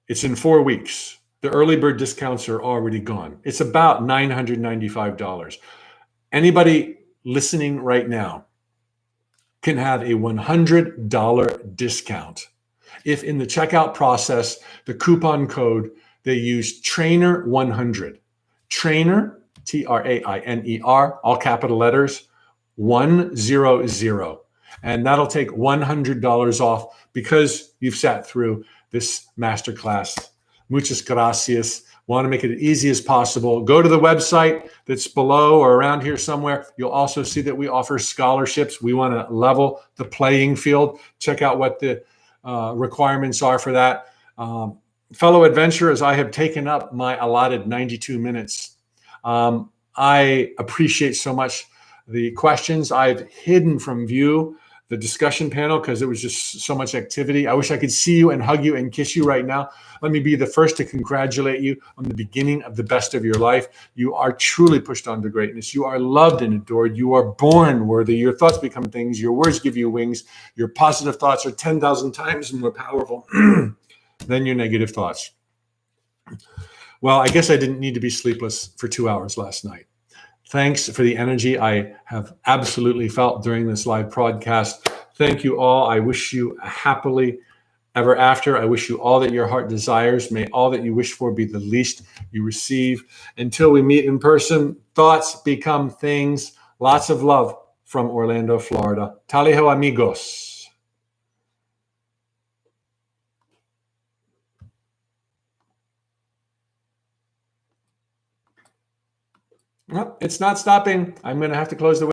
It's in 4 weeks. The early bird discounts are already gone. It's about $995. Anybody listening right now can have a $100 discount if in the checkout process, the coupon code, they use trainer 100. Trainer, Trainer, all capital letters, 100. And that'll take $100 off because you've sat through this masterclass. Muchas gracias. Want to make it as easy as possible. Go to the website that's below or around here somewhere. You'll also see that we offer scholarships. We want to level the playing field. Check out what the requirements are for that. Fellow adventurers, I have taken up my allotted 92 minutes. I appreciate so much the questions. I've hidden from view the discussion panel because it was just so much activity. I wish I could see you and hug you and kiss you right now. Let me be the first to congratulate you on the beginning of the best of your life. You are truly pushed on to greatness. You are loved and adored. You are born worthy. Your thoughts become things. Your words give you wings. Your positive thoughts are 10,000 times more powerful than your negative thoughts. Well, I guess I didn't need to be sleepless for 2 hours last night. Thanks for the energy I have absolutely felt during this live broadcast. Thank you all. I wish you a happily ever after. I wish you all that your heart desires. May all that you wish for be the least you receive. Until we meet in person, thoughts become things. Lots of love from Orlando, Florida. Taliho amigos. Well, it's not stopping. I'm going to have to close the